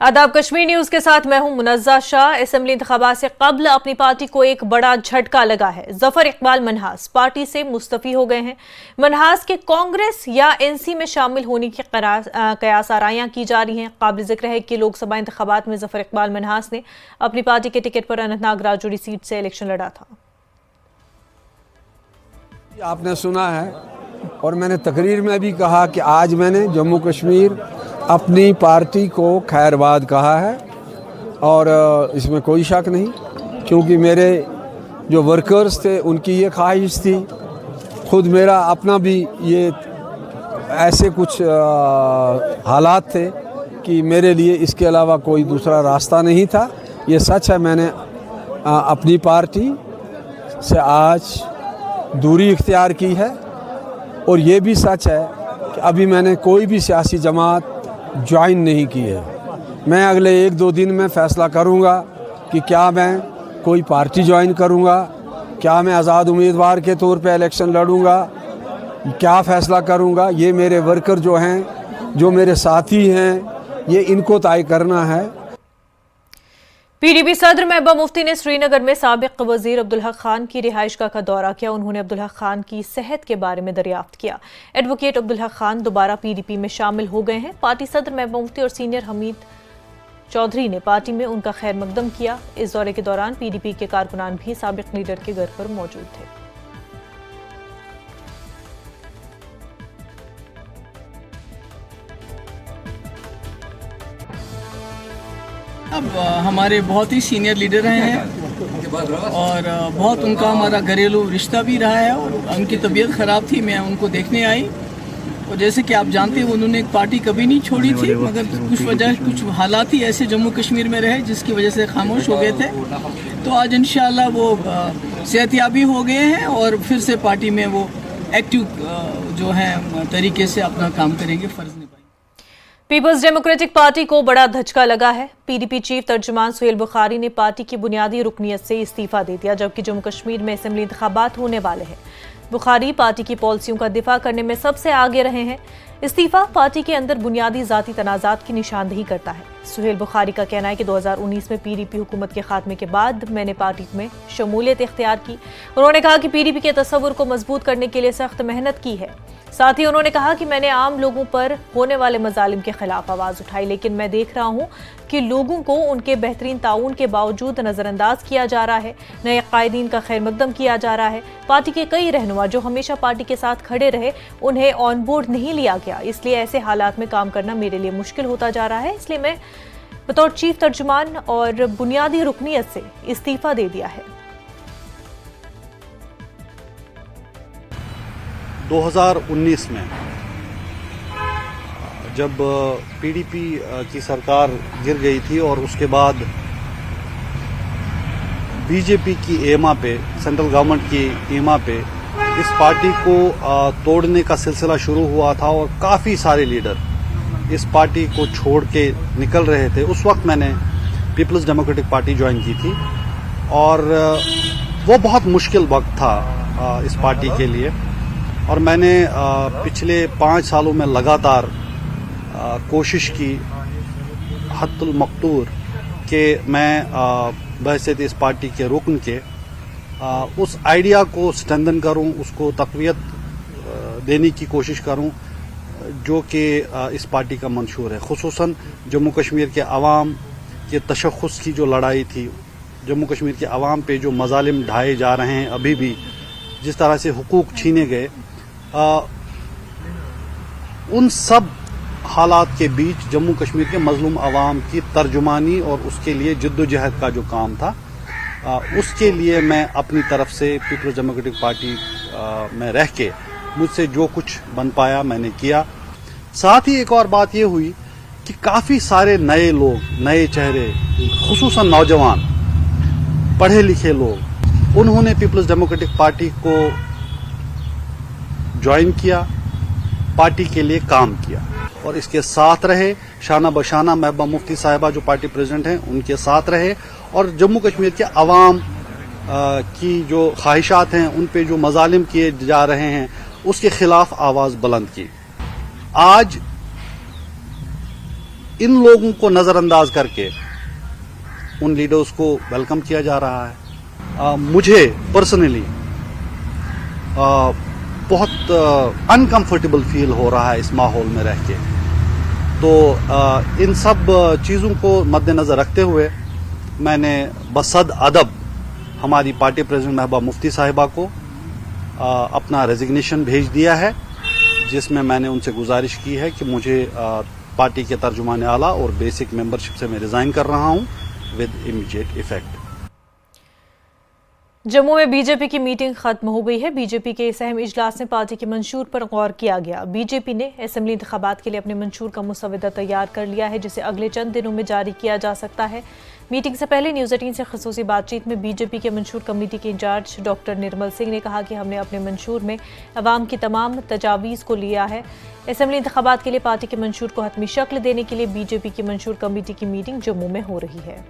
आदाब, कश्मीर न्यूज के साथ मैं हूं मुनज़्ज़ा शाह। असेंबली इंतखाबात से कबल अपनी पार्टी को एक बड़ा झटका लगा है। जफर इकबाल मनहास पार्टी से मुस्तफी हो गए हैं। मनहास के कांग्रेस या एनसी में शामिल होने की कयास आराइयां की जा रही हैं। काबिल जिक्र है कि लोकसभा इंतखाबात में जफर इकबाल मनहास ने अपनी पार्टी के टिकट पर अनंतनाग राजौरी सीट से इलेक्शन लड़ा था। आपने सुना है और मैंने तकरीर में भी कहा कि आज मैंने जम्मू कश्मीर अपनी पार्टी को खैरबाद कहा है और इसमें कोई शक नहीं, क्योंकि मेरे जो वर्कर्स थे उनकी ये ख्वाहिश थी। खुद मेरा अपना भी ये ऐसे कुछ हालात थे कि मेरे लिए इसके अलावा कोई दूसरा रास्ता नहीं था। ये सच है, मैंने अपनी पार्टी से आज दूरी इख्तियार की है और ये भी सच है कि अभी मैंने कोई भी सियासी जमात ज्वाइन नहीं की है। मैं अगले 1-2 दिन में फ़ैसला करूंगा कि क्या मैं कोई पार्टी ज्वाइन करूंगा, क्या मैं आज़ाद उम्मीदवार के तौर पे इलेक्शन लड़ूंगा, क्या फ़ैसला करूंगा। ये मेरे वर्कर जो हैं, जो मेरे साथी हैं, ये इनको तय करना है। पीडीपी सदर महबूबा मुफ्ती ने श्रीनगर में साबिक वजीर अब्दुल हक खान की रिहाइशगाह का दौरा किया। उन्होंने अब्दुल हक खान की सेहत के बारे में दरियाफ्त किया। एडवोकेट अब्दुल हक खान दोबारा पीडीपी में शामिल हो गए हैं। पार्टी सदर महबूबा मुफ्ती और सीनियर हमीद चौधरी ने पार्टी में उनका खैर मकदम किया। इस दौरे के दौरान पीडीपी के कारकुनान भी साबिक लीडर के घर पर मौजूद थे। अब हमारे बहुत ही सीनियर लीडर रहे हैं और बहुत उनका हमारा घरेलू रिश्ता भी रहा है और उनकी तबीयत ख़राब थी, मैं उनको देखने आई और जैसे कि आप जानते हैं उन्होंने एक पार्टी कभी नहीं छोड़ी थी, मगर कुछ हालात ही ऐसे जम्मू कश्मीर में रहे जिसकी वजह से खामोश हो गए थे। तो आज इंशाल्लाह वो सेहतयाबी हो गए हैं और फिर से पार्टी में वो एक्टिव जो है तरीके से अपना काम करेंगे, फ़र्ज निभाएंगे। पीपल्स डेमोक्रेटिक पार्टी को बड़ा धचका लगा है। पीडीपी चीफ तर्जुमान सुहेल बुखारी ने पार्टी की बुनियादी रुकनियत से इस्तीफा दे दिया, जबकि जम्मू कश्मीर में असेंबली इंतखाबात होने वाले हैं। बुखारी पार्टी की पॉलिसियों का दिफा करने में सबसे आगे रहे हैं। इस्तीफा पार्टी के अंदर बुनियादी जाती तनाजात की निशानदेही करता है। सुहेल बुखारी का कहना है कि 2019 में पीडीपी हुकूमत के खात्मे के बाद मैंने पार्टी में शमूलियत इख्तियार की। उन्होंने कहा कि पीडीपी के तस्वुर को मजबूत करने के लिए सख्त मेहनत की है। साथ ही उन्होंने कहा कि मैंने आम लोगों पर होने वाले मजालिम के खिलाफ आवाज उठाई, लेकिन मैं देख रहा हूं कि लोगों को उनके बेहतरीन ताउन के बावजूद नजरअंदाज किया जा रहा है। नए कायदीन का खैर मकदम किया जा रहा है। पार्टी के कई रहनुमा जो हमेशा पार्टी के साथ खड़े रहे, उन्हें ऑन बोर्ड नहीं लिया गया। इसलिए ऐसे हालात में काम करना मेरे लिए मुश्किल होता जा रहा है। इसलिए मैं बतौर चीफ तर्जुमान और बुनियादी रुकनियत से इस्तीफा दे दिया है। 2019 में जब पीडीपी की सरकार गिर गई थी और उसके बाद बीजेपी की एमा पे, सेंट्रल गवर्नमेंट की एमा पे इस पार्टी को तोड़ने का सिलसिला शुरू हुआ था और काफ़ी सारे लीडर इस पार्टी को छोड़ के निकल रहे थे। उस वक्त मैंने पीपल्स डेमोक्रेटिक पार्टी ज्वाइन की थी और वो बहुत मुश्किल वक्त था इस पार्टी के लिए और मैंने पिछले 5 सालों में लगातार कोशिश की हद्दुल मक़दूर कि मैं बहैसियत इस पार्टी के रुकन के उस आइडिया को स्ट्रेंथन करूं, उसको तक़वियत देने की कोशिश करूं जो कि इस पार्टी का मंशूर है। खुसूसन जम्मू कश्मीर के अवाम के तशख़्ख़ुस की जो लड़ाई थी, जम्मू कश्मीर के अवाम पे जो मज़ालिम ढाए जा रहे हैं, अभी भी जिस तरह से हुकूक छीने गए, उन सब हालात के बीच जम्मू कश्मीर के मजलूम अवाम की तर्जुमानी और उसके लिए जद्दोजहद का जो काम था, उसके लिए मैं अपनी तरफ से पीपल्स डेमोक्रेटिक पार्टी में रह के मुझसे जो कुछ बन पाया मैंने किया। साथ ही एक और बात ये हुई कि काफ़ी सारे नए लोग, नए चेहरे, खुसूसन नौजवान पढ़े लिखे लोग, उन्होंने पीपल्स डेमोक्रेटिक पार्टी को ज्वाइन किया, पार्टी के लिए काम किया और इसके साथ रहे। शाना बशाना महबूबा मुफ्ती साहिबा जो पार्टी प्रेसिडेंट हैं उनके साथ रहे और जम्मू कश्मीर के अवाम की जो ख्वाहिशात हैं, उन पे जो मजालिम किए जा रहे हैं, उसके खिलाफ आवाज़ बुलंद की। आज इन लोगों को नजरअंदाज करके उन लीडर्स को वेलकम किया जा रहा है। मुझे पर्सनली बहुत अनकंफर्टेबल फील हो रहा है इस माहौल में रह के। तो इन सब चीज़ों को मद्देनजर रखते हुए मैंने बसद अदब हमारी पार्टी प्रेसिडेंट महबूबा मुफ्ती साहिबा को अपना रेजिग्नेशन भेज दिया है, जिसमें मैंने उनसे गुजारिश की है कि मुझे पार्टी के तर्जुमान आला और बेसिक मेंबरशिप से मैं रिजाइन कर रहा हूं विद इमीडिएट इफेक्ट। जम्मू में बीजेपी की मीटिंग खत्म हो गई है। बीजेपी के इस अहम इजलास में पार्टी के मंशूर पर गौर किया गया। बीजेपी ने असेंबली इंतखाबात के लिए अपने मंशूर का मुसवदा तैयार कर लिया है, जिसे अगले चंद दिनों में जारी किया जा सकता है। मीटिंग से पहले न्यूज़ 18 से खसूसी बातचीत में बीजेपी के मंशूर कमेटी के इंचार्ज डॉक्टर निर्मल सिंह ने कहा कि हमने अपने मंशूर में अवाम की तमाम तजावीज़ को लिया है। असेंबली इंतखाबात के लिए पार्टी के मंशूर को हतमी शक्ल देने के लिए बीजेपी की मंशूर कमेटी की मीटिंग जम्मू में हो रही है।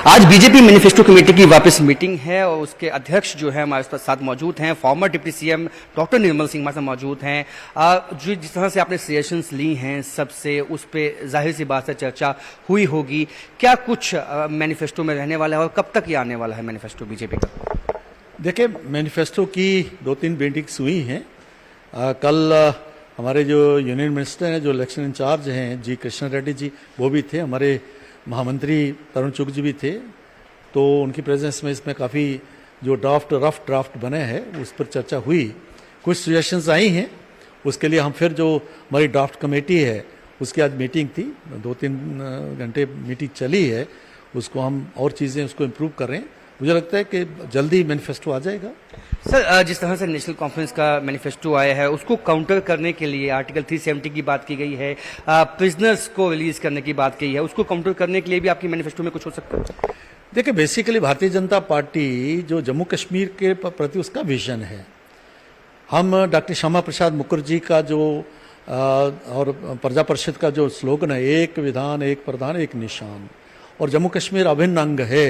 आज बीजेपी मैनिफेस्टो कमेटी की वापस मीटिंग है और उसके अध्यक्ष जो है हमारे साथ मौजूद हैं, farmer deputy CM doctor Nirmal Singh हमारे साथ मौजूद हैं। जो जिस तरह से आपने सजेशंस ली हैं सबसे, उस पर जाहिर सी बात से चर्चा हुई होगी। क्या कुछ मैनिफेस्टो में रहने वाला है और कब तक ये आने वाला है मैनिफेस्टो बीजेपी का? देखिए, मैनिफेस्टो की 2-3 मीटिंग्स हुई हैं। कल हमारे जो यूनियन मिनिस्टर हैं, जो इलेक्शन इंचार्ज हैं जी कृष्णा रेड्डी जी, वो भी थे। हमारे महामंत्री तरुण चुग जी भी थे। तो उनकी प्रेजेंस में इसमें काफ़ी जो रफ ड्राफ्ट बने हैं उस पर चर्चा हुई। कुछ सजेशंस आई हैं, उसके लिए हम फिर जो हमारी ड्राफ्ट कमेटी है उसकी आज मीटिंग थी, 2-3 घंटे मीटिंग चली है। उसको हम और चीज़ें उसको इम्प्रूव कर रहे हैं। मुझे लगता है कि जल्दी मैनिफेस्टो आ जाएगा। सर, जिस तरह से नेशनल कॉन्फ्रेंस का मैनिफेस्टो आया है उसको काउंटर करने के लिए आर्टिकल 370 की बात की गई है, प्रिजनर्स को रिलीज करने की बात की है, उसको काउंटर करने के लिए भी आपकी मैनिफेस्टो में कुछ हो सकता है? देखिए, बेसिकली भारतीय जनता पार्टी जो जम्मू कश्मीर के प्रति उसका विजन है। हम डॉक्टर श्यामा प्रसाद मुखर्जी का जो और प्रजा परिषद का जो स्लोगन है, एक विधान एक प्रधान एक निशान, और जम्मू कश्मीर अभिन्न अंग है,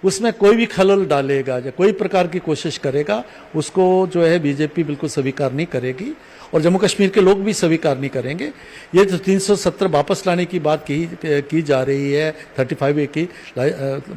उसमें कोई भी खलल डालेगा या कोई प्रकार की कोशिश करेगा उसको जो है बीजेपी बिल्कुल स्वीकार नहीं करेगी और जम्मू कश्मीर के लोग भी स्वीकार नहीं करेंगे। ये जो 370 वापस लाने की बात की जा रही है, 35A की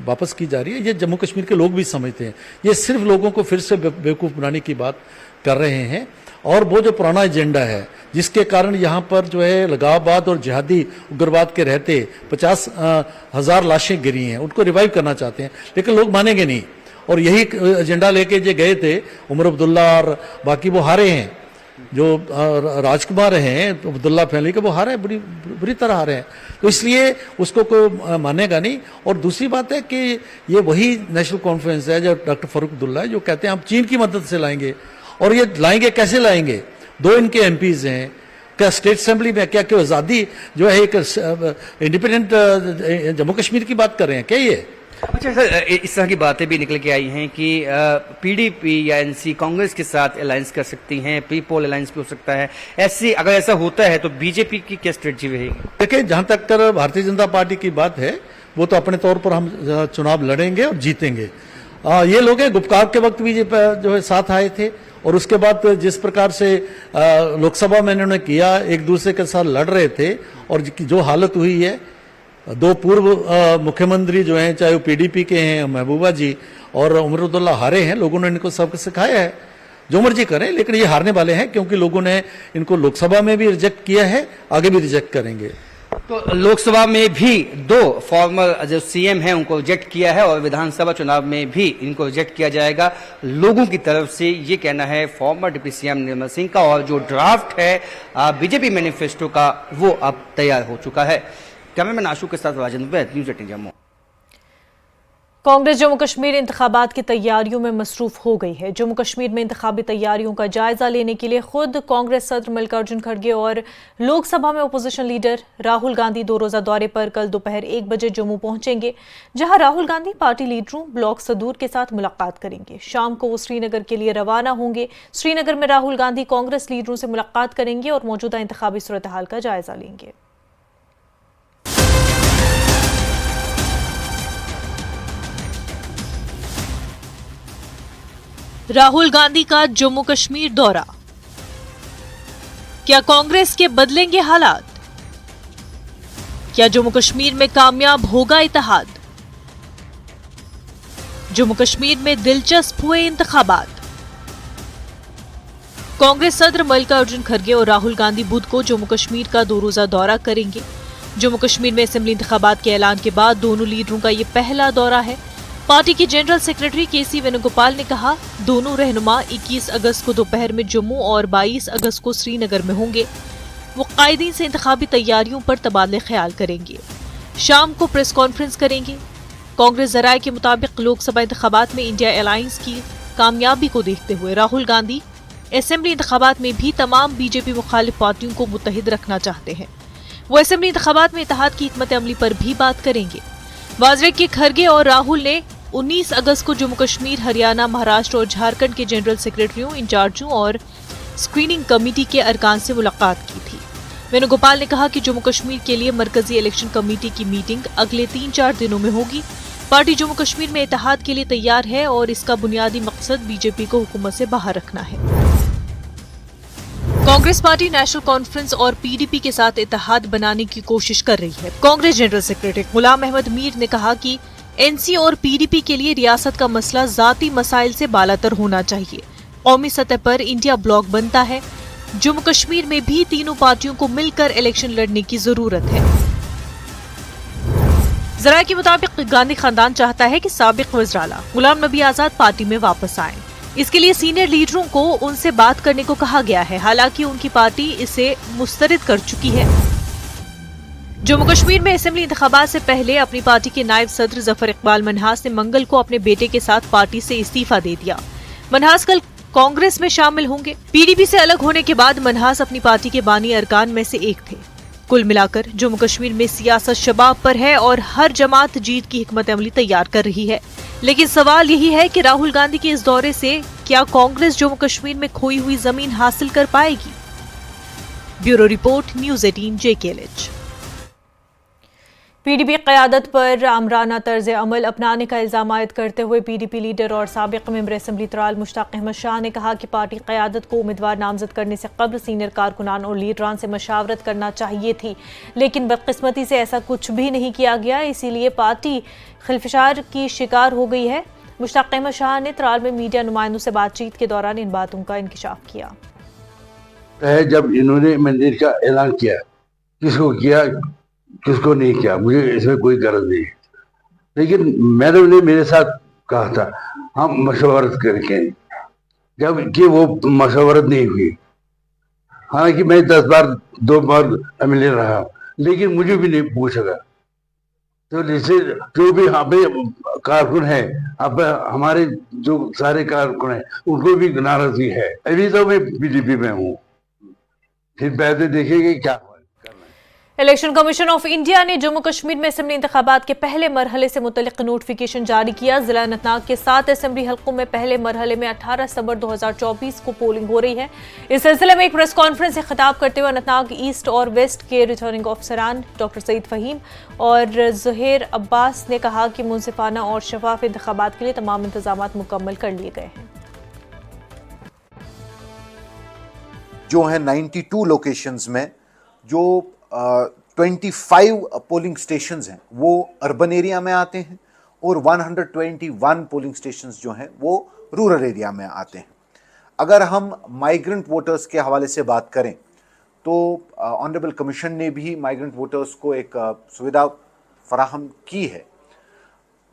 वापस की जा रही है, ये जम्मू कश्मीर के लोग भी समझते हैं। ये सिर्फ लोगों को फिर से बेवकूफ़ बनाने की बात कर रहे हैं। और वो जो पुराना एजेंडा है जिसके कारण यहाँ पर जो है लगाववाद और जिहादी उग्रवाद के रहते 50,000 लाशें गिरी हैं, उनको रिवाइव करना चाहते हैं, लेकिन लोग मानेंगे नहीं। और यही एजेंडा लेके जो गए थे उमर अब्दुल्ला और बाकी, वो हारे हैं। जो राजकुमार हैं अब्दुल्ला फैमिली के, वो हारे हैं, बुरी तरह हारे हैं। तो इसलिए उसको कोई मानेगा नहीं। और दूसरी बात है कि ये वही नेशनल कॉन्फ्रेंस है जो डॉक्टर फारूक अब्दुल्ला है, जो कहते हैं हम चीन की मदद से लाएंगे। और ये लाएंगे कैसे लाएंगे? 2 इनके एमपीज हैं। क्या स्टेट असेंबली में क्या क्यों आज़ादी जो है एक इंडिपेंडेंट जम्मू कश्मीर की बात कर रहे हैं क्या ये? अच्छा सर, इस तरह की बातें भी निकल के आई हैं कि पीडीपी या एनसी कांग्रेस के साथ अलायंस कर सकती हैं, पीपल अलायंस भी हो सकता है। अगर ऐसा होता है तो बीजेपी की क्या स्ट्रेटजी रहेगी? देखिए, जहां तक भारतीय जनता पार्टी की बात है, वो तो अपने तौर पर हम चुनाव लड़ेंगे और जीतेंगे। ये लोग गुपकार के वक्त भी जो है साथ आए थे, और उसके बाद जिस प्रकार से लोकसभा में इन्होंने किया, एक दूसरे के साथ लड़ रहे थे, और जो हालत हुई है, 2 पूर्व मुख्यमंत्री जो हैं, चाहे वो पीडीपी के हैं महबूबा जी और उमर अब्दुल्ला, हारे हैं। लोगों ने इनको सबक सिखाया है, जो मर्जी करें, लेकिन ये हारने वाले हैं क्योंकि लोगों ने इनको लोकसभा में भी रिजेक्ट किया है, आगे भी रिजेक्ट करेंगे। तो लोकसभा में भी 2 फॉर्मर जो सीएम हैं उनको रिजेक्ट किया है और विधानसभा चुनाव में भी इनको रिजेक्ट किया जाएगा लोगों की तरफ से, ये कहना है farmer deputy CM Nirmal Singh का। और जो ड्राफ्ट है बीजेपी मैनिफेस्टो का, वो अब तैयार हो चुका है। कैमरामैन आशु के साथ राजेंद्र वैद, न्यूज़ 18 जम्मू। कांग्रेस जम्मू कश्मीर इंतखाबात की तैयारियों में मसरूफ हो गई है। जम्मू कश्मीर में इंतखाबी तैयारियों का जायजा लेने के लिए खुद कांग्रेस सदर मल्लिकार्जुन खड़गे और लोकसभा में अपोजिशन लीडर राहुल गांधी 2 रोजा दौरे पर कल दोपहर 1 बजे जम्मू पहुंचेंगे, जहां राहुल गांधी पार्टी लीडरों ब्लॉक सदूर के साथ मुलाकात करेंगे। शाम को वो श्रीनगर के लिए रवाना होंगे। श्रीनगर में राहुल गांधी कांग्रेस लीडरों से मुलाकात करेंगे और मौजूदा इंतखाबी सूरत हाल का जायजा लेंगे। राहुल गांधी का जम्मू कश्मीर दौरा, क्या कांग्रेस के बदलेंगे हालात? क्या जम्मू कश्मीर में कामयाब होगा इत्तेहाद? जम्मू कश्मीर में दिलचस्प हुए इंतखाबात। कांग्रेस सदर मल्लिकार्जुन खड़गे और राहुल गांधी बुध को जम्मू कश्मीर का 2 रोजा दौरा करेंगे। जम्मू कश्मीर में असेंबली इंतखाबात के ऐलान के बाद दोनों लीडरों का ये पहला दौरा है। पार्टी के जनरल सेक्रेटरी केसी वेणुगोपाल ने कहा, दोनों रहनुमा 21 अगस्त को दोपहर में जम्मू और 22 अगस्त को श्रीनगर में होंगे। वो कायदीन से इंतखाबी तैयारियों पर तबादले ख्याल करेंगे। शाम को प्रेस कॉन्फ्रेंस करेंगे। कांग्रेस जराये के मुताबिक लोकसभा इंतखाबात में इंडिया अलायंस की कामयाबी को देखते हुए राहुल गांधी असेंबली इंतखाबात में भी तमाम बीजेपी मुखालिफ पार्टियों को मुत्तहिद रखना चाहते हैं। वो असेंबली इंतखाबात में इत्तेहाद की हिकमत अमली पर भी बात करेंगे। वाजरे के खड़गे और राहुल ने 19 अगस्त को जम्मू कश्मीर, हरियाणा, महाराष्ट्र और झारखंड के जनरल सेक्रेटरियों, इंचार्जों और स्क्रीनिंग कमेटी के अरकान से मुलाकात की थी। वेणुगोपाल ने कहा कि जम्मू कश्मीर के लिए मरकजी इलेक्शन कमेटी की मीटिंग अगले 3-4 दिनों में होगी। पार्टी जम्मू कश्मीर में इत्तेहाद के लिए तैयार है और इसका बुनियादी मकसद बीजेपी को हुकूमत से बाहर रखना है। कांग्रेस पार्टी नेशनल कॉन्फ्रेंस और पीडीपी के साथ इत्तेहाद बनाने की कोशिश कर रही है। कांग्रेस जनरल सेक्रेटरी गुलाम अहमद मीर ने कहा कि एनसी और पीडीपी के लिए रियासत का मसला जाती मसाइल से बालातर होना चाहिए। कौमी सतह पर इंडिया ब्लॉक बनता है। जम्मू कश्मीर में भी तीनों पार्टियों को मिलकर इलेक्शन लड़ने की जरूरत है। जराये के मुताबिक गांधी खानदान चाहता है कि साबिक वज़ीर आला गुलाम नबी आजाद पार्टी में वापस आएं। इसके लिए सीनियर लीडरों को उनसे बात करने को कहा गया है। हालांकि उनकी पार्टी इसे मुस्तरद कर चुकी है। जम्मू कश्मीर में असेंबली इंतखाबात से पहले अपनी पार्टी के नायब सदर जफर इकबाल मनहास ने मंगल को अपने बेटे के साथ पार्टी से इस्तीफा दे दिया। मनहास कल कांग्रेस में शामिल होंगे। पीडीपी से अलग होने के बाद मनहास अपनी पार्टी के बानी अरकान में से एक थे। कुल मिलाकर जम्मू कश्मीर में सियासत शबाब पर है और हर जमात जीत की हिकमत अमली तैयार कर रही है। लेकिन सवाल यही है कि राहुल गांधी के इस दौरे से क्या कांग्रेस जम्मू कश्मीर में खोई हुई जमीन हासिल कर पाएगी? Bureau report, news 18 JKLH। PDP क़यादत पर आमराना तर्ज अमल अपनाने का इल्ज़ाम आयद करते हुए पीडीपी लीडर और साबिक़ मेंबर असेंबली त्राल मुश्ताक अहमद शाह ने कहा कि पार्टी क़यादत को उम्मीदवार नामजद करने से कबल सीनियर कारकुनान और लीडरान से मशावरत करना चाहिए थी, लेकिन बदकिस्मती से ऐसा कुछ भी नहीं किया गया। इसीलिए पार्टी खिलफशार की शिकार हो गई है। मुश्ताक अहमद शाह ने त्राल में मीडिया नुमाइंदों से बातचीत के दौरान इन बातों का इंकिशाफ किया। जब इन्होंने मंदिर का ऐलान किया, किसको किया किसको नहीं किया, मुझे इसमें कोई गरज नहीं है। लेकिन मैडम ने मेरे साथ कहा था हम मशवरत करके, जब कि वो मशवरत नहीं हुई। हालांकि मैं 2 बार एमएलए रहा, लेकिन मुझे भी नहीं पूछा गया। तो जैसे जो भी यहाँ पे कारकुन है, अब हमारे जो सारे कारकुन हैं उनको भी नाराजगी है। अभी तो मैं बीजेपी में हूँ, फिर पहले देखेंगे क्या। इलेक्शन कमीशन ऑफ इंडिया ने जम्मू कश्मीर में असेंबली इंतखाबात के पहले मरहले से मुतल्लिक नोटिफिकेशन जारी किया। जिला अनंतनाग के 7 असेंबली हलकों में पहले मरहले में 18 सितंबर 2024 को पोलिंग हो रही है। इस सिलसिले में एक प्रेस कॉन्फ्रेंस से खिताब करते हुए अनंतनाग ईस्ट और वेस्ट के रिटर्निंग ऑफिसरान डॉक्टर सईद फहीम और ज़ुहैर अब्बास ने कहा कि मुनसिफाना और शफाफ इंतखाबात के लिए तमाम इंतजाम मुकम्मल कर लिए गए हैं। जो है 92 लोकेशंस में जो 25 पोलिंग स्टेशंस हैं वो अर्बन एरिया में आते हैं और 121 पोलिंग स्टेशंस जो हैं वो रूरल एरिया में आते हैं। अगर हम माइग्रेंट वोटर्स के हवाले से बात करें तो ऑनरेबल कमीशन ने भी माइग्रेंट वोटर्स को एक सुविधा फराहम की है।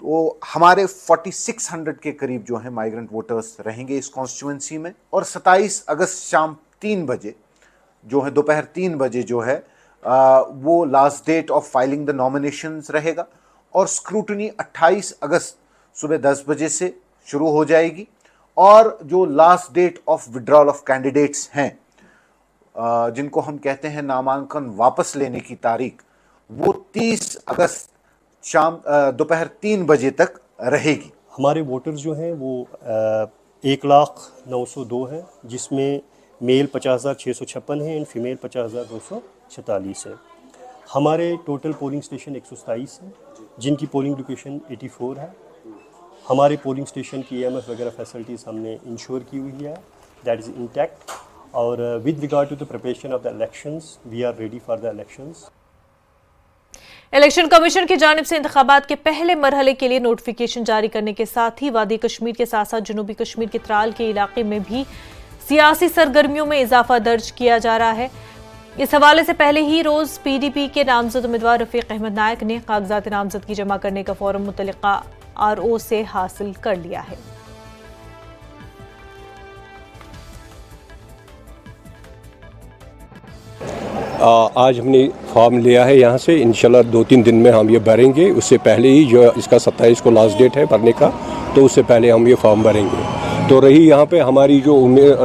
तो हमारे 4600 के करीब जो है माइग्रेंट वोटर्स रहेंगे इस कॉन्स्टिट्यूंसी में, और 27 अगस्त शाम 3 बजे जो है, दोपहर 3 बजे जो है वो last date of filing the nominations रहेगा, और स्क्रूटनी 28 अगस्त सुबह 10 बजे से शुरू हो जाएगी, और जो last date of withdrawal of candidates हैं जिनको हम कहते हैं नामांकन वापस लेने की तारीख, वो 30 अगस्त शाम दोपहर 3 बजे तक रहेगी। हमारे वोटर्स जो हैं वो 1,09,02 हैं, जिसमें मेल 50,656 हैं एंड फीमेल 50,246 है। हमारे टोटल पोलिंग स्टेशन 127 हैं जिनकी पोलिंग लोकेशन 84 है। हमारे पोलिंग स्टेशन की EMF वगैरह फैसिलिटीज़ हमने इंश्योर की हुई है, दैट इज़ इंटैक्ट। और with regard to the preparation of the elections, we are ready for the elections. Election commission की जानिब से इंतखाबात के पहले मरहले के लिए नोटिफिकेशन जारी करने के साथ ही वादी कश्मीर के साथ साथ जनूबी कश्मीर के त्राल के इलाके में भी सियासी सरगर्मियों में इजाफा दर्ज किया जा रहा है। इस हवाले से पहले ही रोज PDP के नामजद उम्मीदवार रफीक अहमद नायक ने कागजात नामजदगी जमा करने का फॉर्म मुतल्लिका RO से हासिल कर लिया है। आज हमने फॉर्म लिया है यहाँ से, इंशाल्लाह 2-3 दिन में हम ये भरेंगे। उससे पहले ही जो इसका 27 को लास्ट डेट है भरने का, तो उससे पहले हम ये फॉर्म भरेंगे। तो रही यहाँ पे हमारी जो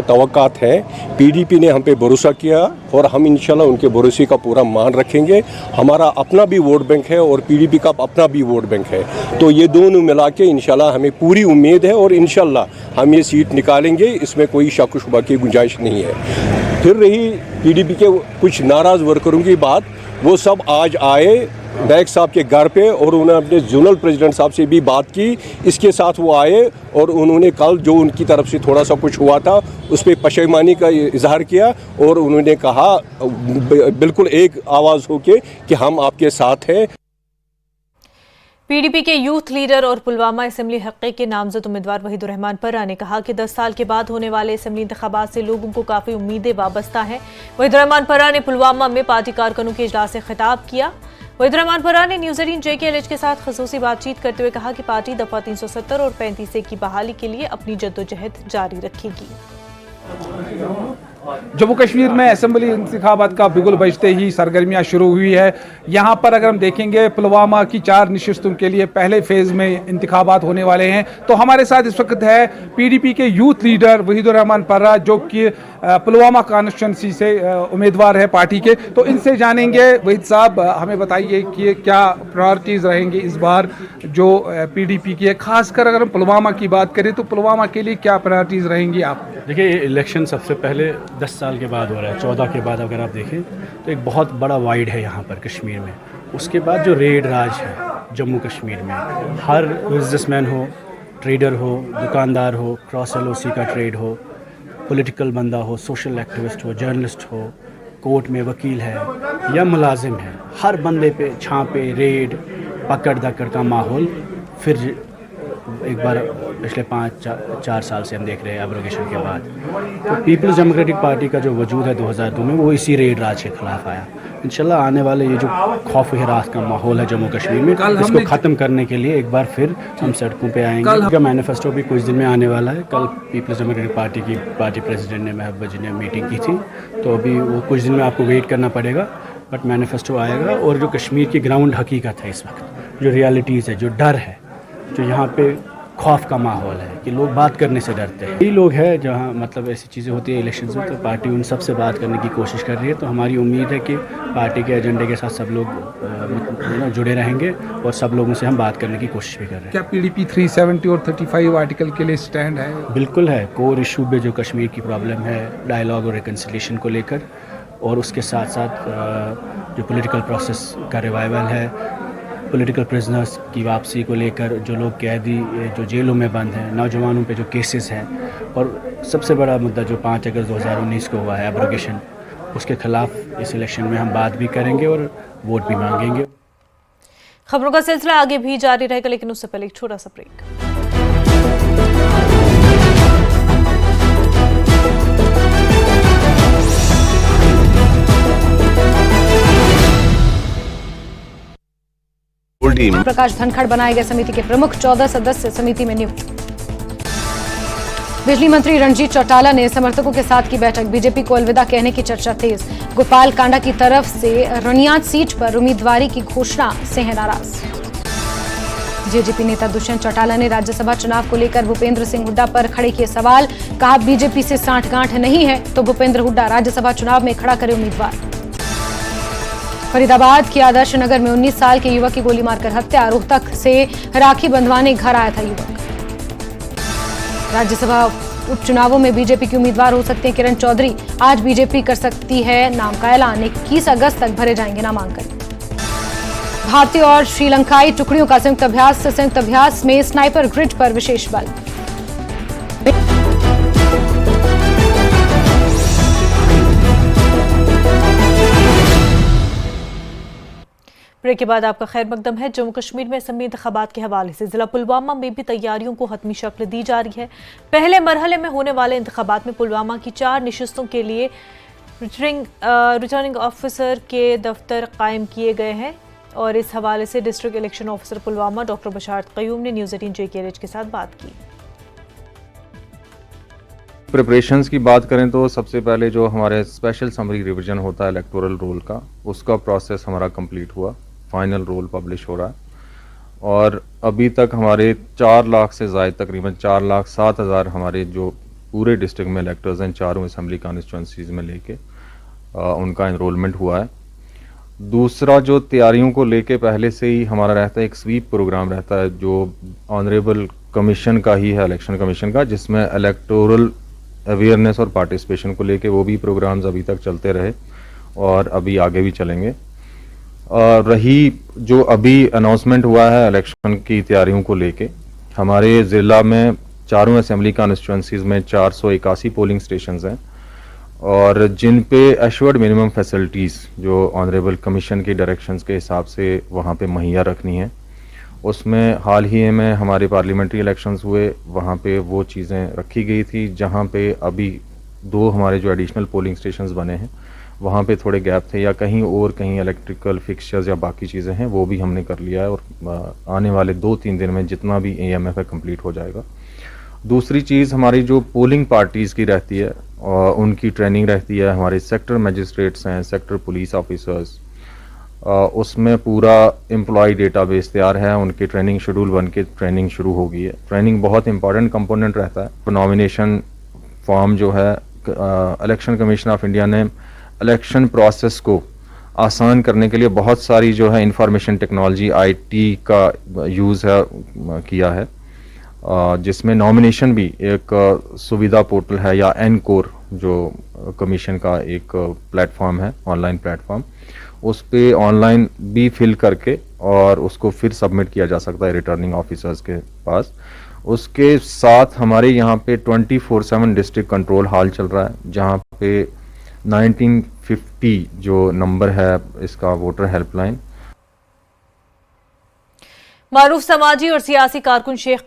तवक्कात हैं, PDP ने हम पे भरोसा किया और हम इंशाल्लाह उनके भरोसे का पूरा मान रखेंगे। हमारा अपना भी वोट बैंक है और PDP का अपना भी वोट बैंक है, तो ये दोनों मिला के इंशाल्लाह हमें पूरी उम्मीद है और इंशाल्लाह हम ये सीट निकालेंगे, इसमें कोई शक शुबा की गुंजाइश नहीं है। फिर रही PDP के कुछ नाराज़ वर्करों की बात, वो सब आज आए नायक साहब के घर पे और उन्होंने अपने जोनल प्रेसिडेंट साहब से भी बात की। इसके साथ वो आए और उन्होंने कल जो उनकी तरफ से थोड़ा सा कुछ हुआ था उस पर पशेमानी का इजहार किया और उन्होंने कहा बिल्कुल एक आवाज़ होके कि हम आपके साथ हैं। PDP के यूथ लीडर और पुलवामा असेंबली हल्के के नामजद उम्मीदवार वहीदुर रहमान पर्रा ने कहा कि 10 साल के बाद होने वाले असेंबली इंतखाबात से लोगों को काफ़ी उम्मीदें वाबस्ता हैं। वहीदुर रहमान पर्रा ने पुलवामा में पार्टी कारकुनों के इजलास से खिताब किया। वहीदुर रहमान पर्रा ने न्यूज़ 18 JKLH के साथ खसूसी बातचीत करते हुए कहा कि पार्टी दफ़ा 370 और 35A की बहाली के लिए अपनी जद्दोजहद जारी रखेगी। जम्मू कश्मीर में असेंबली इंतखाबात का बिगुल बजते ही सरगर्मियां शुरू हुई है। यहाँ पर अगर हम देखेंगे पुलवामा की 4 नशिस्तों के लिए पहले फेज़ में इंतखाबात होने वाले हैं। तो हमारे साथ इस वक्त है PDP के यूथ लीडर वहीदुर रहमान पर्रा, जो कि पुलवामा कॉन्स्टिट्यूंसी से उम्मीदवार है पार्टी के। तो इनसे जानेंगे, वहीद साहब हमें बताइए कि क्या प्रायोरिटीज़ रहेंगी इस बार जो PDP की है, खासकर अगर हम पुलवामा की बात करें तो पुलवामा के लिए क्या प्रायोरिटीज़ रहेंगी आप? देखिए, इलेक्शन सबसे पहले 10 साल के बाद हो रहा है, 14 के बाद अगर आप देखें तो एक बहुत बड़ा वाइड है यहाँ पर कश्मीर में। उसके बाद जो रेड राज है जम्मू कश्मीर में, हर बिजनेसमैन हो, ट्रेडर हो, दुकानदार हो, क्रॉस LOC का ट्रेड हो, पॉलिटिकल बंदा हो, सोशल एक्टिविस्ट हो, जर्नलिस्ट हो, कोर्ट में वकील है या मुलाजिम है, हर बंदे पे छापे, रेड, पकड़ दकड़ का माहौल फिर एक बार पिछले 5-4 साल से हम देख रहे हैं एब्रोगेशन के बाद। तो पीपल्स डेमोक्रेटिक पार्टी का जो वजूद है 2002 में, वो इसी रेड राज के खिलाफ आया। इंशाल्लाह आने वाले ये जो खौफ हिरास का माहौल है जम्मू कश्मीर में, इसको ख़त्म करने के लिए एक बार फिर हम सड़कों पे आएंगे। उनका मैनिफेस्टो भी कुछ दिन में आने वाला है। कल पीपल्स डेमोक्रेटिक पार्टी की पार्टी प्रेसिडेंट ने, महबूबा जी ने मीटिंग की थी, तो अभी वो कुछ दिन में आपको वेट करना पड़ेगा, बट मैनिफेस्टो आएगा। और जो कश्मीर की ग्राउंड हकीकत है इस वक्त, जो रियलिटीज़ है, जो डर है, जो यहाँ पे खौफ का माहौल है कि लोग बात करने से डरते हैं। कई लोग हैं जहाँ मतलब ऐसी चीज़ें होती है इलेक्शंस में, तो पार्टी उन सब से बात करने की कोशिश कर रही है। तो हमारी उम्मीद है कि पार्टी के एजेंडे के साथ सब लोग जुड़े रहेंगे और सब लोगों से हम बात करने की कोशिश भी कर रहे हैं। क्या PDP 370 और 35 आर्टिकल के लिए स्टैंड है? बिल्कुल है। कोर इशू पे जो कश्मीर की प्रॉब्लम है, डायलॉग और रिकन्सिलिएशन को लेकर, और उसके साथ साथ जो पॉलिटिकल प्रोसेस का रिवाइवल है, पॉलिटिकल प्रिजनर्स की वापसी को लेकर, जो लोग कैदी जो जेलों में बंद हैं, नौजवानों पे जो केसेस हैं, और सबसे बड़ा मुद्दा जो 5 अगस्त 2019 को हुआ है एब्रोगेशन, उसके खिलाफ इस इलेक्शन में हम बात भी करेंगे और वोट भी मांगेंगे। खबरों का सिलसिला आगे भी जारी रहेगा, लेकिन उससे पहले एक छोटा सा ब्रेक। प्रकाश धनखड़ बनाए गए समिति के प्रमुख, 14 सदस्य समिति में नियुक्त। बिजली मंत्री रणजीत चौटाला ने समर्थकों के साथ की बैठक, बीजेपी को अलविदा कहने की चर्चा तेज। गोपाल कांडा की तरफ से रनियात सीट पर उम्मीदवारी की घोषणा से है नाराज। जेजेपी नेता दुष्यंत चौटाला ने राज्यसभा चुनाव को लेकर भूपेंद्र सिंह हुड्डा पर खड़े किए सवाल, कहा बीजेपी से सांठगांठ नहीं है तो भूपेंद्र हुड्डा राज्यसभा चुनाव में खड़ा करे उम्मीदवार। फरीदाबाद के आदर्श नगर में 19 साल के युवक की गोली मारकर हत्या, रोहतक से राखी बंधवाने घर आया था युवक। राज्यसभा उपचुनावों में बीजेपी की उम्मीदवार हो सकते हैं किरण चौधरी, आज बीजेपी कर सकती है नाम का ऐलान, 21 अगस्त तक भरे जाएंगे नामांकन। भारतीय और श्रीलंकाई टुकड़ियों का संयुक्त अभ्यास में स्नाइपर ग्रिड पर विशेष बल। ब्रेक के बाद आपका खैर मकदम है। जम्मू कश्मीर में असेंबली इंतखाबात के हवाले से जिला पुलवामा में भी तैयारियों को हतमी शक्ल दी जा रही है। पहले मरहले में होने वाले इंतखाबात में पुलवामा की 4 नशिस्तों के लिए रिटर्निंग ऑफिसर के दफ्तर कायम किए गए हैं और इस हवाले से district election officer Pulwama doctor Basharat Qayoom ने न्यूज़ 18 JKRH के साथ बात की। प्रिपरेशंस की बात करें तो सबसे पहले जो हमारे स्पेशल समरी रिवीजन होता है इलेक्टोरल रोल का, उसका प्रोसेस हमारा कंप्लीट हुआ, फाइनल रोल पब्लिश हो रहा है और अभी तक हमारे 4 लाख से ज़ायद तकरीबन 4,07,000 हमारे जो पूरे डिस्ट्रिक्ट में इलेक्टर्स हैं चारों असेंबली कॉन्स्टिट्यूंसीज में लेके उनका इनरोलमेंट हुआ है। दूसरा जो तैयारियों को लेके पहले से ही हमारा रहता है एक स्वीप प्रोग्राम रहता है जो ऑनरेबल कमीशन का ही है, इलेक्शन कमीशन का, जिसमें इलेक्टोरल अवेयरनेस और पार्टिसिपेशन को लेके वो भी प्रोग्राम्स अभी तक चलते रहे और अभी आगे भी चलेंगे। रही जो अभी अनाउंसमेंट हुआ है इलेक्शन की तैयारियों को लेके, हमारे ज़िला में चारों असेंबली कॉन्स्टिट्यूंसीज में 481 पोलिंग स्टेशंस हैं और जिन पे एश्योर्ड मिनिमम फैसिलिटीज़ जो ऑनरेबल कमीशन की डायरेक्शंस के हिसाब से वहाँ पे मुहैया रखनी है, उसमें हाल ही में हमारे पार्लियामेंट्री इलेक्शंस हुए, वहाँ पे वो चीज़ें रखी गई थी। जहाँ पे अभी 2 हमारे जो एडिशनल पोलिंग स्टेशंस बने हैं वहाँ पे थोड़े गैप थे या कहीं इलेक्ट्रिकल फिक्सचर्स या बाकी चीज़ें हैं वो भी हमने कर लिया है और आने वाले 2-3 दिन में जितना भी AMF है कंप्लीट हो जाएगा। दूसरी चीज़ हमारी जो पोलिंग पार्टीज़ की रहती है और उनकी ट्रेनिंग रहती है, हमारे सेक्टर मजिस्ट्रेट्स हैं, सेक्टर पुलिस ऑफिसर्स, उसमें पूरा एम्प्लॉय डेटाबेस तैयार है, उनके ट्रेनिंग शेड्यूल बन के ट्रेनिंग शुरू हो गई है। ट्रेनिंग बहुत इंपॉर्टेंट कंपोनेंट रहता है। नॉमिनेशन फॉर्म जो है इलेक्शन कमीशन ऑफ इंडिया ने इलेक्शन प्रोसेस को आसान करने के लिए बहुत सारी जो है इंफॉर्मेशन टेक्नोलॉजी IT का यूज़ है किया है, जिसमें नॉमिनेशन भी एक सुविधा पोर्टल है या एनकोर जो कमीशन का एक प्लेटफॉर्म है, ऑनलाइन प्लेटफॉर्म, उस पे ऑनलाइन भी फिल करके और उसको फिर सबमिट किया जा सकता है रिटर्निंग ऑफिसर्स के पास। उसके साथ हमारे यहाँ पे 24/7 डिस्ट्रिक्ट कंट्रोल हॉल चल रहा है जहाँ पे 1950 जो नंबर है इसका वोटर हेल्पलाइन। मारूफ समाजी और सियासी कारकुन शेख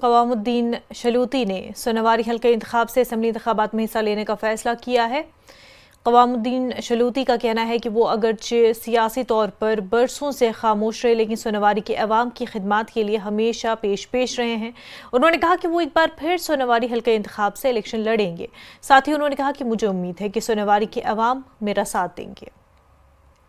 कवामुद्दीन शलूती ने सोनवारी हल्के इंतखाब से असेंबली इंतखाबात में हिस्सा लेने का फैसला किया है। कवामुद्दीन शलूती का कहना है कि वो अगरचे सियासी तौर पर बरसों से खामोश रहे लेकिन सोनवारी के अवाम की खिदमत के लिए हमेशा पेश रहे हैं। उन्होंने कहा कि वो एक बार फिर सोनवारी हल्के इंतखाब से इलेक्शन लड़ेंगे। साथ ही उन्होंने कहा कि मुझे उम्मीद है कि सोनवारी के अवाम मेरा साथ देंगे।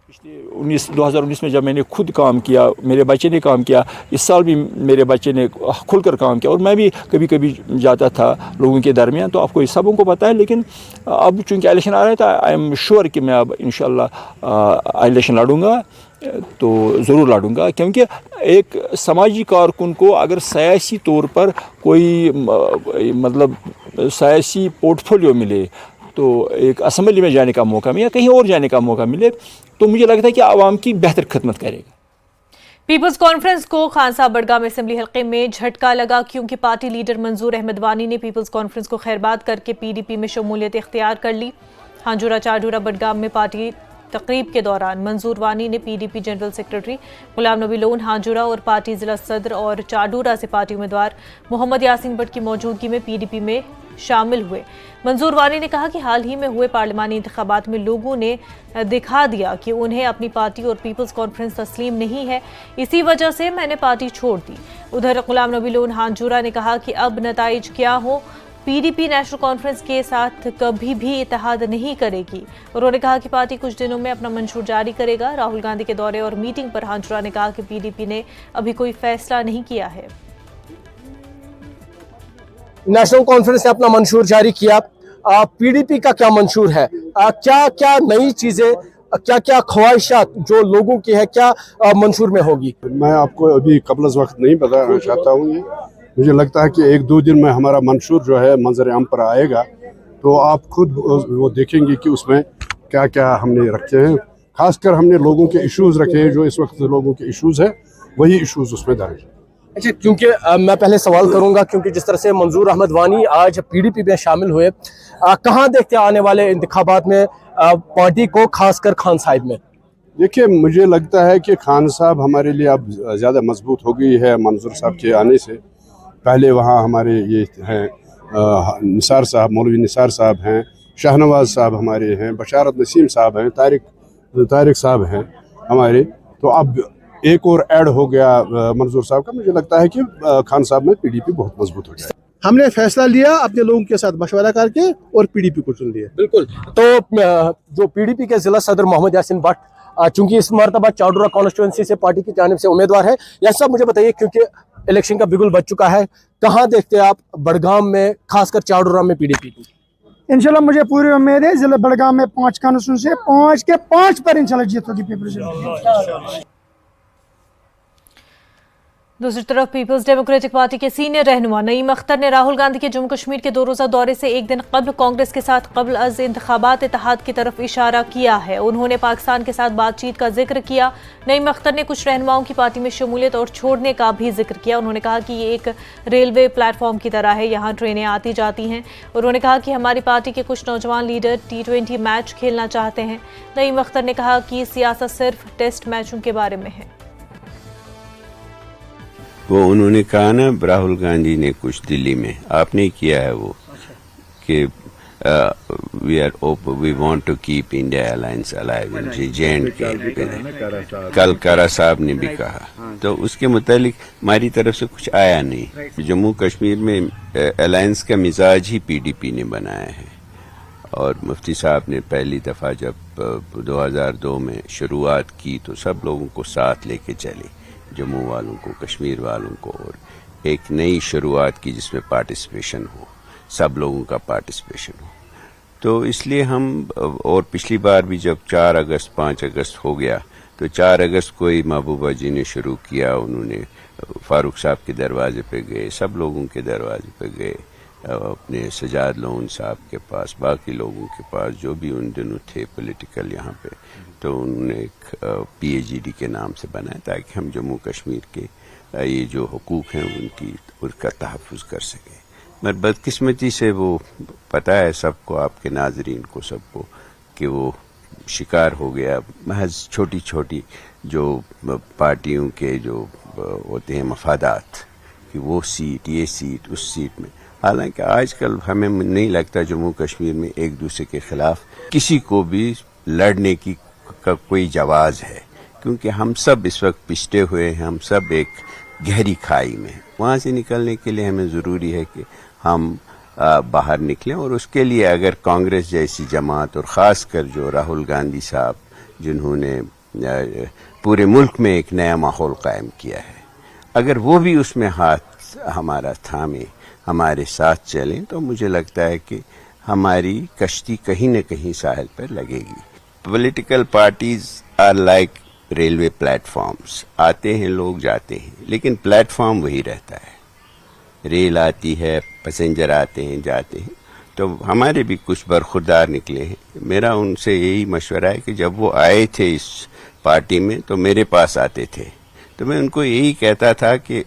2019 में जब मैंने खुद काम किया, मेरे बच्चे ने काम किया, इस साल भी मेरे बच्चे ने खुलकर काम किया और मैं भी कभी कभी जाता था लोगों के दरमियान, तो आपको सबों को पता है। लेकिन अब चूँकि इलेक्शन आ रहा था, आई एम श्योर कि मैं अब इंशाल्लाह इलेक्शन लड़ूंगा, तो ज़रूर लड़ूंगा, क्योंकि एक समाजी कारकुन को अगर सियासी तौर पर कोई मतलब सियासी पोर्टफोलियो मिले, तो एक असेंबली में जाने का मौका मिले या कहीं और जाने का मौका मिले, तो मुझे लगता है कि आवाम की बेहतर खिदमत करेगा। पीपल्स कॉन्फ्रेंस को खानसा बड़गाम असेंबली हल्के में झटका लगा क्योंकि पार्टी लीडर मंजूर अहमद वानी ने पीपल्स कॉन्फ्रेंस को खैरबाद करके PDP में शमूलियत इख्तियार कर ली। हांजुरा चाडूरा बड़गाम में पार्टी तकरीब के दौरान मंजूर वानी ने PDP general secretary Ghulam Nabi loan हांजुरा और पार्टी जिला सदर और चाडूरा से पार्टी उम्मीदवार मोहम्मद यासीन भट्ट की मौजूदगी में PDP में शामिल हुए। मंजूर वानी ने कहा कि हाल ही में हुए पार्लिमानी इंतखाबात में लोगों ने दिखा दिया कि उन्हें अपनी पार्टी और पीपल्स कॉन्फ्रेंस तस्लीम नहीं है, इसी वजह से मैंने पार्टी छोड़ दी। उधर गुलाम नबी लोन हांजुरा ने कहा कि अब नताइज क्या हो, PDP नेशनल कॉन्फ्रेंस के साथ कभी भी इत्तेहाद नहीं करेगी। उन्होंने कहा कि पार्टी कुछ दिनों में अपना मंशूर जारी करेगा। राहुल गांधी के दौरे और मीटिंग पर हांजुरा ने कहा कि PDP ने अभी कोई फैसला नहीं किया है। नेशनल कॉन्फ्रेंस ने अपना मंशूर जारी किया, PDP का क्या मंशूर है, क्या क्या नई चीजें, क्या क्या ख्वाहिशात जो लोगों की है, क्या मंशूर में होगी? मैं आपको अभी कबल वक्त नहीं बताना चाहता हूँ। मुझे लगता है कि 1-2 दिन में हमारा मंशूर जो है मंजर आम पर आएगा, तो आप खुद वो देखेंगे कि उसमें क्या क्या हमने रखे हैं। खासकर हमने लोगों के इश्यूज़ रखे हैं, जो इस वक्त लोगों के इश्यूज़ है वही इश्यूज़ उसमें दर्ज है। अच्छा, क्योंकि मैं पहले सवाल करूंगा, क्योंकि जिस तरह से मंजूर अहमद वानी आज पीडीपी में शामिल हुए, कहाँ देखते हैं आने वाले इंतखाबात में पार्टी को, खासकर खान साहिब में? देखिए, मुझे लगता है कि खान साहब हमारे लिए अब ज़्यादा मजबूत हो गई है मंजूर साहब के आने से। पहले वहाँ हमारे ये हैं निसार साहब, मौलवी निसार साहब हैं, शाहनवाज साहब हमारे हैं, बशारत नसीम साहब हैं, तारिक साहब हैं हमारे, तो अब एक और ऐड हो गया मंजूर साहब का। मुझे लगता है कि खान साहब में पीडीपी बहुत मजबूत हो जाए। हमने फैसला लिया अपने लोगों के साथ मशवरा करके और पीडीपी को चुन लिया। बिल्कुल। तो जो पीडीपी के जिला सदर मोहम्मद यासिन भट्ट, चूंकि इस मरतबा चाडुरा कॉन्स्टिट्यूंसी से पार्टी की जानिब से उम्मीदवार है, यासिन साहब मुझे बताइए, क्योंकि इलेक्शन का बिगुल बज चुका है, कहाँ देखते हैं आप बड़गाम में, खासकर चाडुरा में पीडीपी की? इंशाल्लाह मुझे पूरी उम्मीद है जिला बड़गाम में 5 कॉन्स्टिट्यूंसी से 5 के 5 पर इंशाल्लाह जीत होगी पीपल्स। दूसरी तरफ पीपल्स डेमोक्रेटिक पार्टी के सीनियर रहनुमा नईम अख्तर ने राहुल गांधी के जम्मू कश्मीर के 2 रोज़ा दौरे से एक दिन कबल कांग्रेस के साथ कबल अज इंतखाबात इत्तेहाद की तरफ इशारा किया है। उन्होंने पाकिस्तान के साथ बातचीत का जिक्र किया। नईम अख्तर ने कुछ रहनुमाओं की पार्टी में शमूलियत और छोड़ने का भी जिक्र किया। उन्होंने कहा कि ये एक रेलवे प्लेटफॉर्म की तरह है, यहाँ ट्रेनें आती जाती हैं। उन्होंने कहा कि हमारी पार्टी के कुछ नौजवान लीडर T20 मैच खेलना चाहते हैं। नईम अख्तर ने कहा कि सियासत सिर्फ टेस्ट मैचों के बारे में है। वो उन्होंने कहा ना, राहुल गांधी ने कुछ दिल्ली में आपने किया है वो कि we want to keep India alliance alive in J&K। कल कारा साहब ने भी कहा, तो उसके मुतालिक हमारी तरफ से कुछ आया नहीं। जम्मू कश्मीर में अलायंस का मिजाज ही पीडीपी ने बनाया है। और मुफ्ती साहब ने पहली दफ़ा जब 2002 में शुरुआत की तो सब लोगों को साथ लेके चले, जम्मू वालों को, कश्मीर वालों को, और एक नई शुरुआत की जिसमें पार्टिसिपेशन हो, सब लोगों का पार्टिसिपेशन हो। तो इसलिए हम, और पिछली बार भी जब 4 अगस्त 5 अगस्त हो गया तो 4 अगस्त को ही महबूबा जी ने शुरू किया। उन्होंने फारूक साहब के दरवाजे पे गए, सब लोगों के दरवाजे पे गए, अपने सजाद लोन साहब के पास, बाकी लोगों के पास जो भी उन दिनों थे पॉलिटिकल यहाँ पे, तो उन्होंने एक PAGD के नाम से बनाया ताकि हम जम्मू कश्मीर के ये जो हुकूक हैं उनका तहफ़्फ़ुज़ कर सकें। मगर बदकिस्मती से वो पता है सबको, आपके नाज़रीन को, सबको, कि वो शिकार हो गया महज छोटी छोटी जो पार्टियों के जो होते हैं मफादात, कि वो सीट, ये सीट, उस सीट में। हालांकि आजकल हमें नहीं लगता जम्मू कश्मीर में एक दूसरे के खिलाफ किसी को भी लड़ने का कोई जवाज़ है, क्योंकि हम सब इस वक्त पिछड़े हुए हैं, हम सब एक गहरी खाई में हैं। वहाँ से निकलने के लिए हमें ज़रूरी है कि हम बाहर निकलें, और उसके लिए अगर कांग्रेस जैसी जमात, और ख़ासकर जो राहुल गांधी साहब जिन्होंने पूरे मुल्क में एक नया माहौल कायम किया है, अगर वो भी उसमें हाथ हमारा थामे, हमारे साथ चलें, तो मुझे लगता है कि हमारी कश्ती कहीं न कहीं साहिल पर लगेगी। Political parties are like railway platforms, आते हैं लोग, जाते हैं, लेकिन प्लेटफॉर्म वही रहता है। रेल आती है, पैसेंजर आते हैं, जाते हैं। तो हमारे भी कुछ बरखुरदार निकले हैं। मेरा उनसे यही मशवरा है कि जब वो आए थे इस पार्टी में तो मेरे पास आते थे, तो मैं उनको यही कहता था कि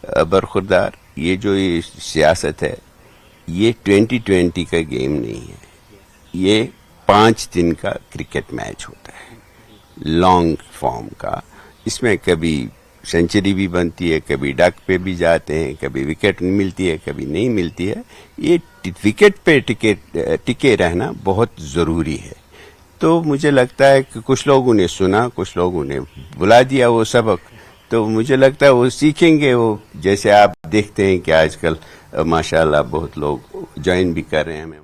बरखुरदार, ये जो ये सियासत है, ये 2020 का गेम नहीं है, ये 5 दिन का क्रिकेट मैच होता है, लॉन्ग फॉर्म का। इसमें कभी सेंचुरी भी बनती है, कभी डक पे भी जाते हैं, कभी विकेट मिलती है, कभी नहीं मिलती है। ये विकेट पे टिके रहना बहुत ज़रूरी है। तो मुझे लगता है कि कुछ लोगों ने सुना, कुछ लोगों ने बुला दिया वो सबक, तो मुझे लगता है वो सीखेंगे। वो जैसे आप देखते हैं कि आजकल माशाल्लाह बहुत लोग ज्वाइन भी कर रहे हैं हमें।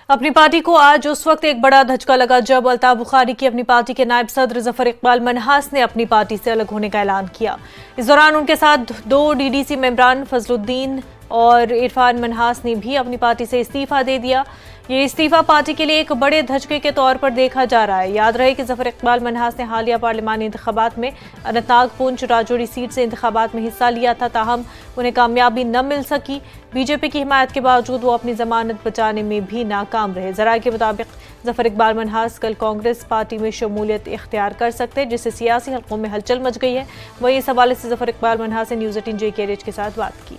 अपनी पार्टी को आज उस वक्त एक बड़ा धचका लगा जब अल्ताफ बुखारी की अपनी पार्टी के नायब सदर जफर इकबाल मनहास ने अपनी पार्टी से अलग होने का ऐलान किया। इस दौरान उनके साथ 2 DDC मेंबरान फजलुद्दीन और इरफान मनहास ने भी अपनी पार्टी से इस्तीफा दे दिया। ये इस्तीफा पार्टी के लिए एक बड़े धचके के तौर पर देखा जा रहा है। याद रहे कि जफर इकबाल मनहास ने हालिया पार्लिमानी इंतखाबात में अनंतनाग, पुंछ, राजौरी सीट से इंतखाबात में हिस्सा लिया था, ताहम उन्हें कामयाबी न मिल सकी। बीजेपी की हिमायत के बावजूद वो अपनी जमानत बचाने में भी नाकाम रहे। ज़राए के मुताबिक जफर इकबाल मनहास कल कांग्रेस पार्टी में शमूलियत इख्तियार कर सकते हैं, जिससे सियासी हल्कों में हलचल मच गई है। वहीं इस हवाले से जफर इकबाल मनहास ने न्यूज़ 18 JKRH के साथ बात की।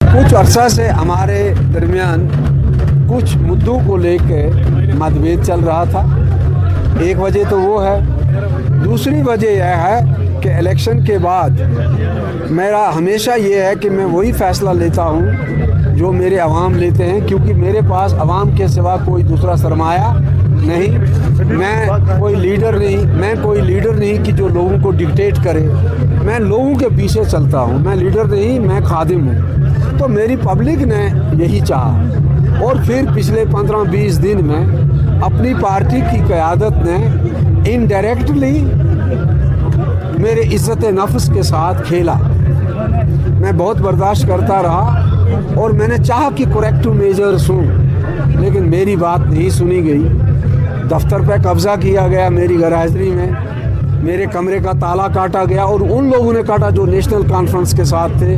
कुछ अरसा से हमारे दरमियान कुछ मुद्दों को लेकर मतभेद चल रहा था। एक वजह तो वो है, दूसरी वजह यह है कि इलेक्शन के बाद मेरा हमेशा ये है कि मैं वही फ़ैसला लेता हूँ जो मेरे अवाम लेते हैं, क्योंकि मेरे पास अवाम के सिवा कोई दूसरा सरमाया नहीं। मैं कोई लीडर नहीं कि जो लोगों को डिक्टेट करे। मैं लोगों के पीछे चलता हूँ, मैं लीडर नहीं, मैं खादिम हूँ। तो मेरी पब्लिक ने यही चाहा और फिर पिछले 15-20 दिन में अपनी पार्टी की क़यादत ने इनडायरेक्टली मेरे इज़्ज़त नफ्स के साथ खेला। मैं बहुत बर्दाश्त करता रहा और मैंने चाहा कि करेक्टिव मेजर्स हों, लेकिन मेरी बात नहीं सुनी गई। दफ्तर पे कब्ज़ा किया गया, मेरी गैरहाज़िरी में मेरे कमरे का ताला काटा गया और उन लोगों ने काटा जो नेशनल कॉन्फ्रेंस के साथ थे,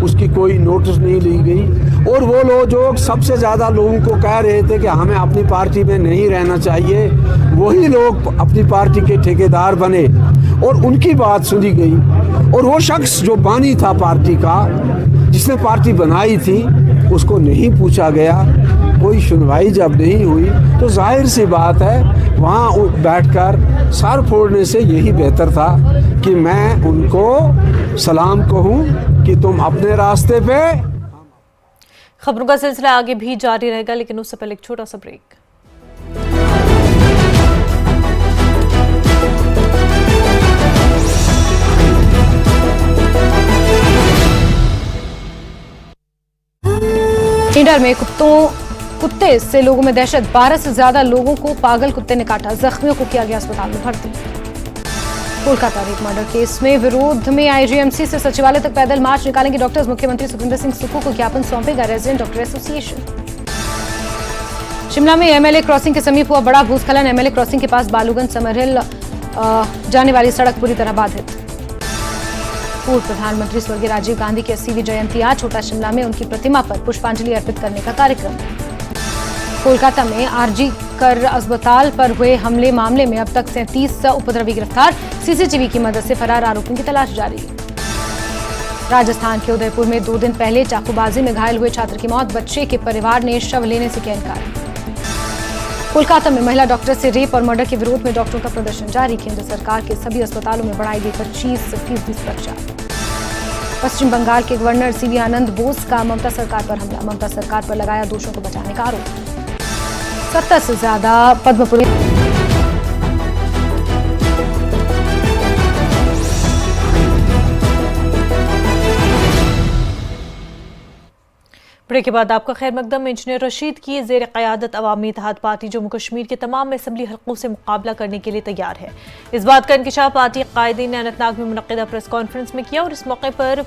उसकी कोई नोटिस नहीं ली गई। और वो लोग जो सबसे ज़्यादा लोगों को कह रहे थे कि हमें अपनी पार्टी में नहीं रहना चाहिए, वही लोग अपनी पार्टी के ठेकेदार बने और उनकी बात सुनी गई। और वो शख्स जो बानी था पार्टी का, जिसने पार्टी बनाई थी, उसको नहीं पूछा गया। कोई सुनवाई जब नहीं हुई तो जाहिर सी बात है वहाँ बैठकर सर फोड़ने से यही बेहतर था कि मैं उनको सलाम कहूँ कि तुम अपने रास्ते पे। खबरों का सिलसिला आगे भी जारी रहेगा, लेकिन उससे पहले एक छोटा सा ब्रेक। इंडर में कुत्ते से लोगों में दहशत। 12 से ज्यादा लोगों को पागल कुत्ते ने काटा, जख्मियों को किया गया अस्पताल में भर्ती। कोलकाता रेप मर्डर केस में विरोध में IGMC से सचिवालय तक पैदल मार्च निकालेंगे डॉक्टर्स। मुख्यमंत्री सुखविंदर सिंह सुक्खू को ज्ञापन सौंपेगा रेजिडेंट डॉक्टर एसोसिएशन। शिमला में MLA क्रॉसिंग के समीप हुआ बड़ा भूस्खलन। MLA क्रॉसिंग के पास बालूगंज समरहिल जाने वाली सड़क पूरी तरह बाधित। पूर्व प्रधानमंत्री स्वर्गीय राजीव गांधी की 80वीं जयंती आज छोटा शिमला में उनकी प्रतिमा पर पुष्पांजलि अर्पित करने का कार्यक्रम। कोलकाता में RG कर अस्पताल पर हुए हमले मामले में अब तक 37 उपद्रवी गिरफ्तार। CCTV की मदद से फरार आरोपियों की तलाश जारी। राजस्थान के उदयपुर में 2 दिन पहले चाकूबाजी में घायल हुए छात्र की मौत। बच्चे के परिवार ने शव लेने से किया इनकार। कोलकाता में महिला डॉक्टर से रेप और मर्डर के विरोध में डॉक्टरों का प्रदर्शन जारी। केंद्र सरकार के सभी अस्पतालों में बढ़ाई गई 25% सुरक्षा। पश्चिम बंगाल के गवर्नर CV आनंद बोस का ममता सरकार पर हमला। ममता सरकार पर लगाया दोषों को बचाने का आरोप। 70 से ज्यादा पद्म पुरस्कार। ब्रेक के बाद आपका खैर मकदम। इंजीनियर रशीद की ज़ेर क़यादत अवामी इत्तेहाद पार्टी जम्मू कश्मीर के तमाम असम्बली हलकों से मुकाबला करने के लिए तैयार है। इस बात का इंकशाफ पार्टी कायदीन ने अनंतनाग में मुनक़िदा प्रेस कॉन्फ्रेंस में किया और इस मौके पर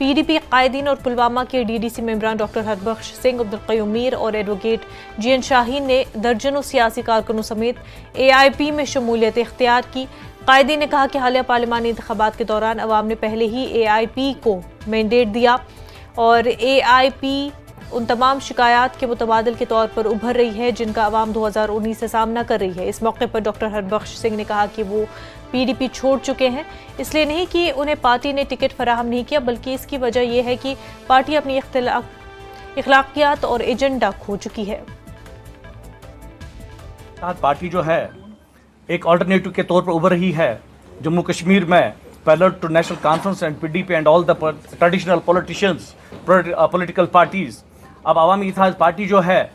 PDP कायदीन और पुलवामा के DDC मेंबरान डॉक्टर हरबख्श सिंह, अब्दुल क़य्यूम मीर और एडवोकेट GN शाहीन ने दर्जनों सियासी कारकुनों समेत AIP में शमूलियत इख्तियार की। कायदीन ने कहा कि हालिया पार्लिमानी इंतखाबात के दौरान अवाम ने पहले ही AIP को मैंडेट दिया और AIP उन तमाम शिकायत के मुतबादिल के तौर पर उभर रही है जिनका अवाम 2019 से सामना कर रही है। इस मौके पर डॉक्टर हरबख्श सिंह ने कहा कि वो PDP छोड़ चुके हैं, इसलिए नहीं कि उन्हें पार्टी ने टिकट फराहम नहीं किया, बल्कि इसकी वजह यह है कि पार्टी अपनी इखलाकियात और एजेंडा खो चुकी है। पार्टी जो है एक ऑल्टरनेटिव के तौर पर उभर रही है जम्मू कश्मीर में। Parallel to National Conference and PDP and all the traditional politicians, political parties, अब अवामी इत्तेहाद पार्टी जो है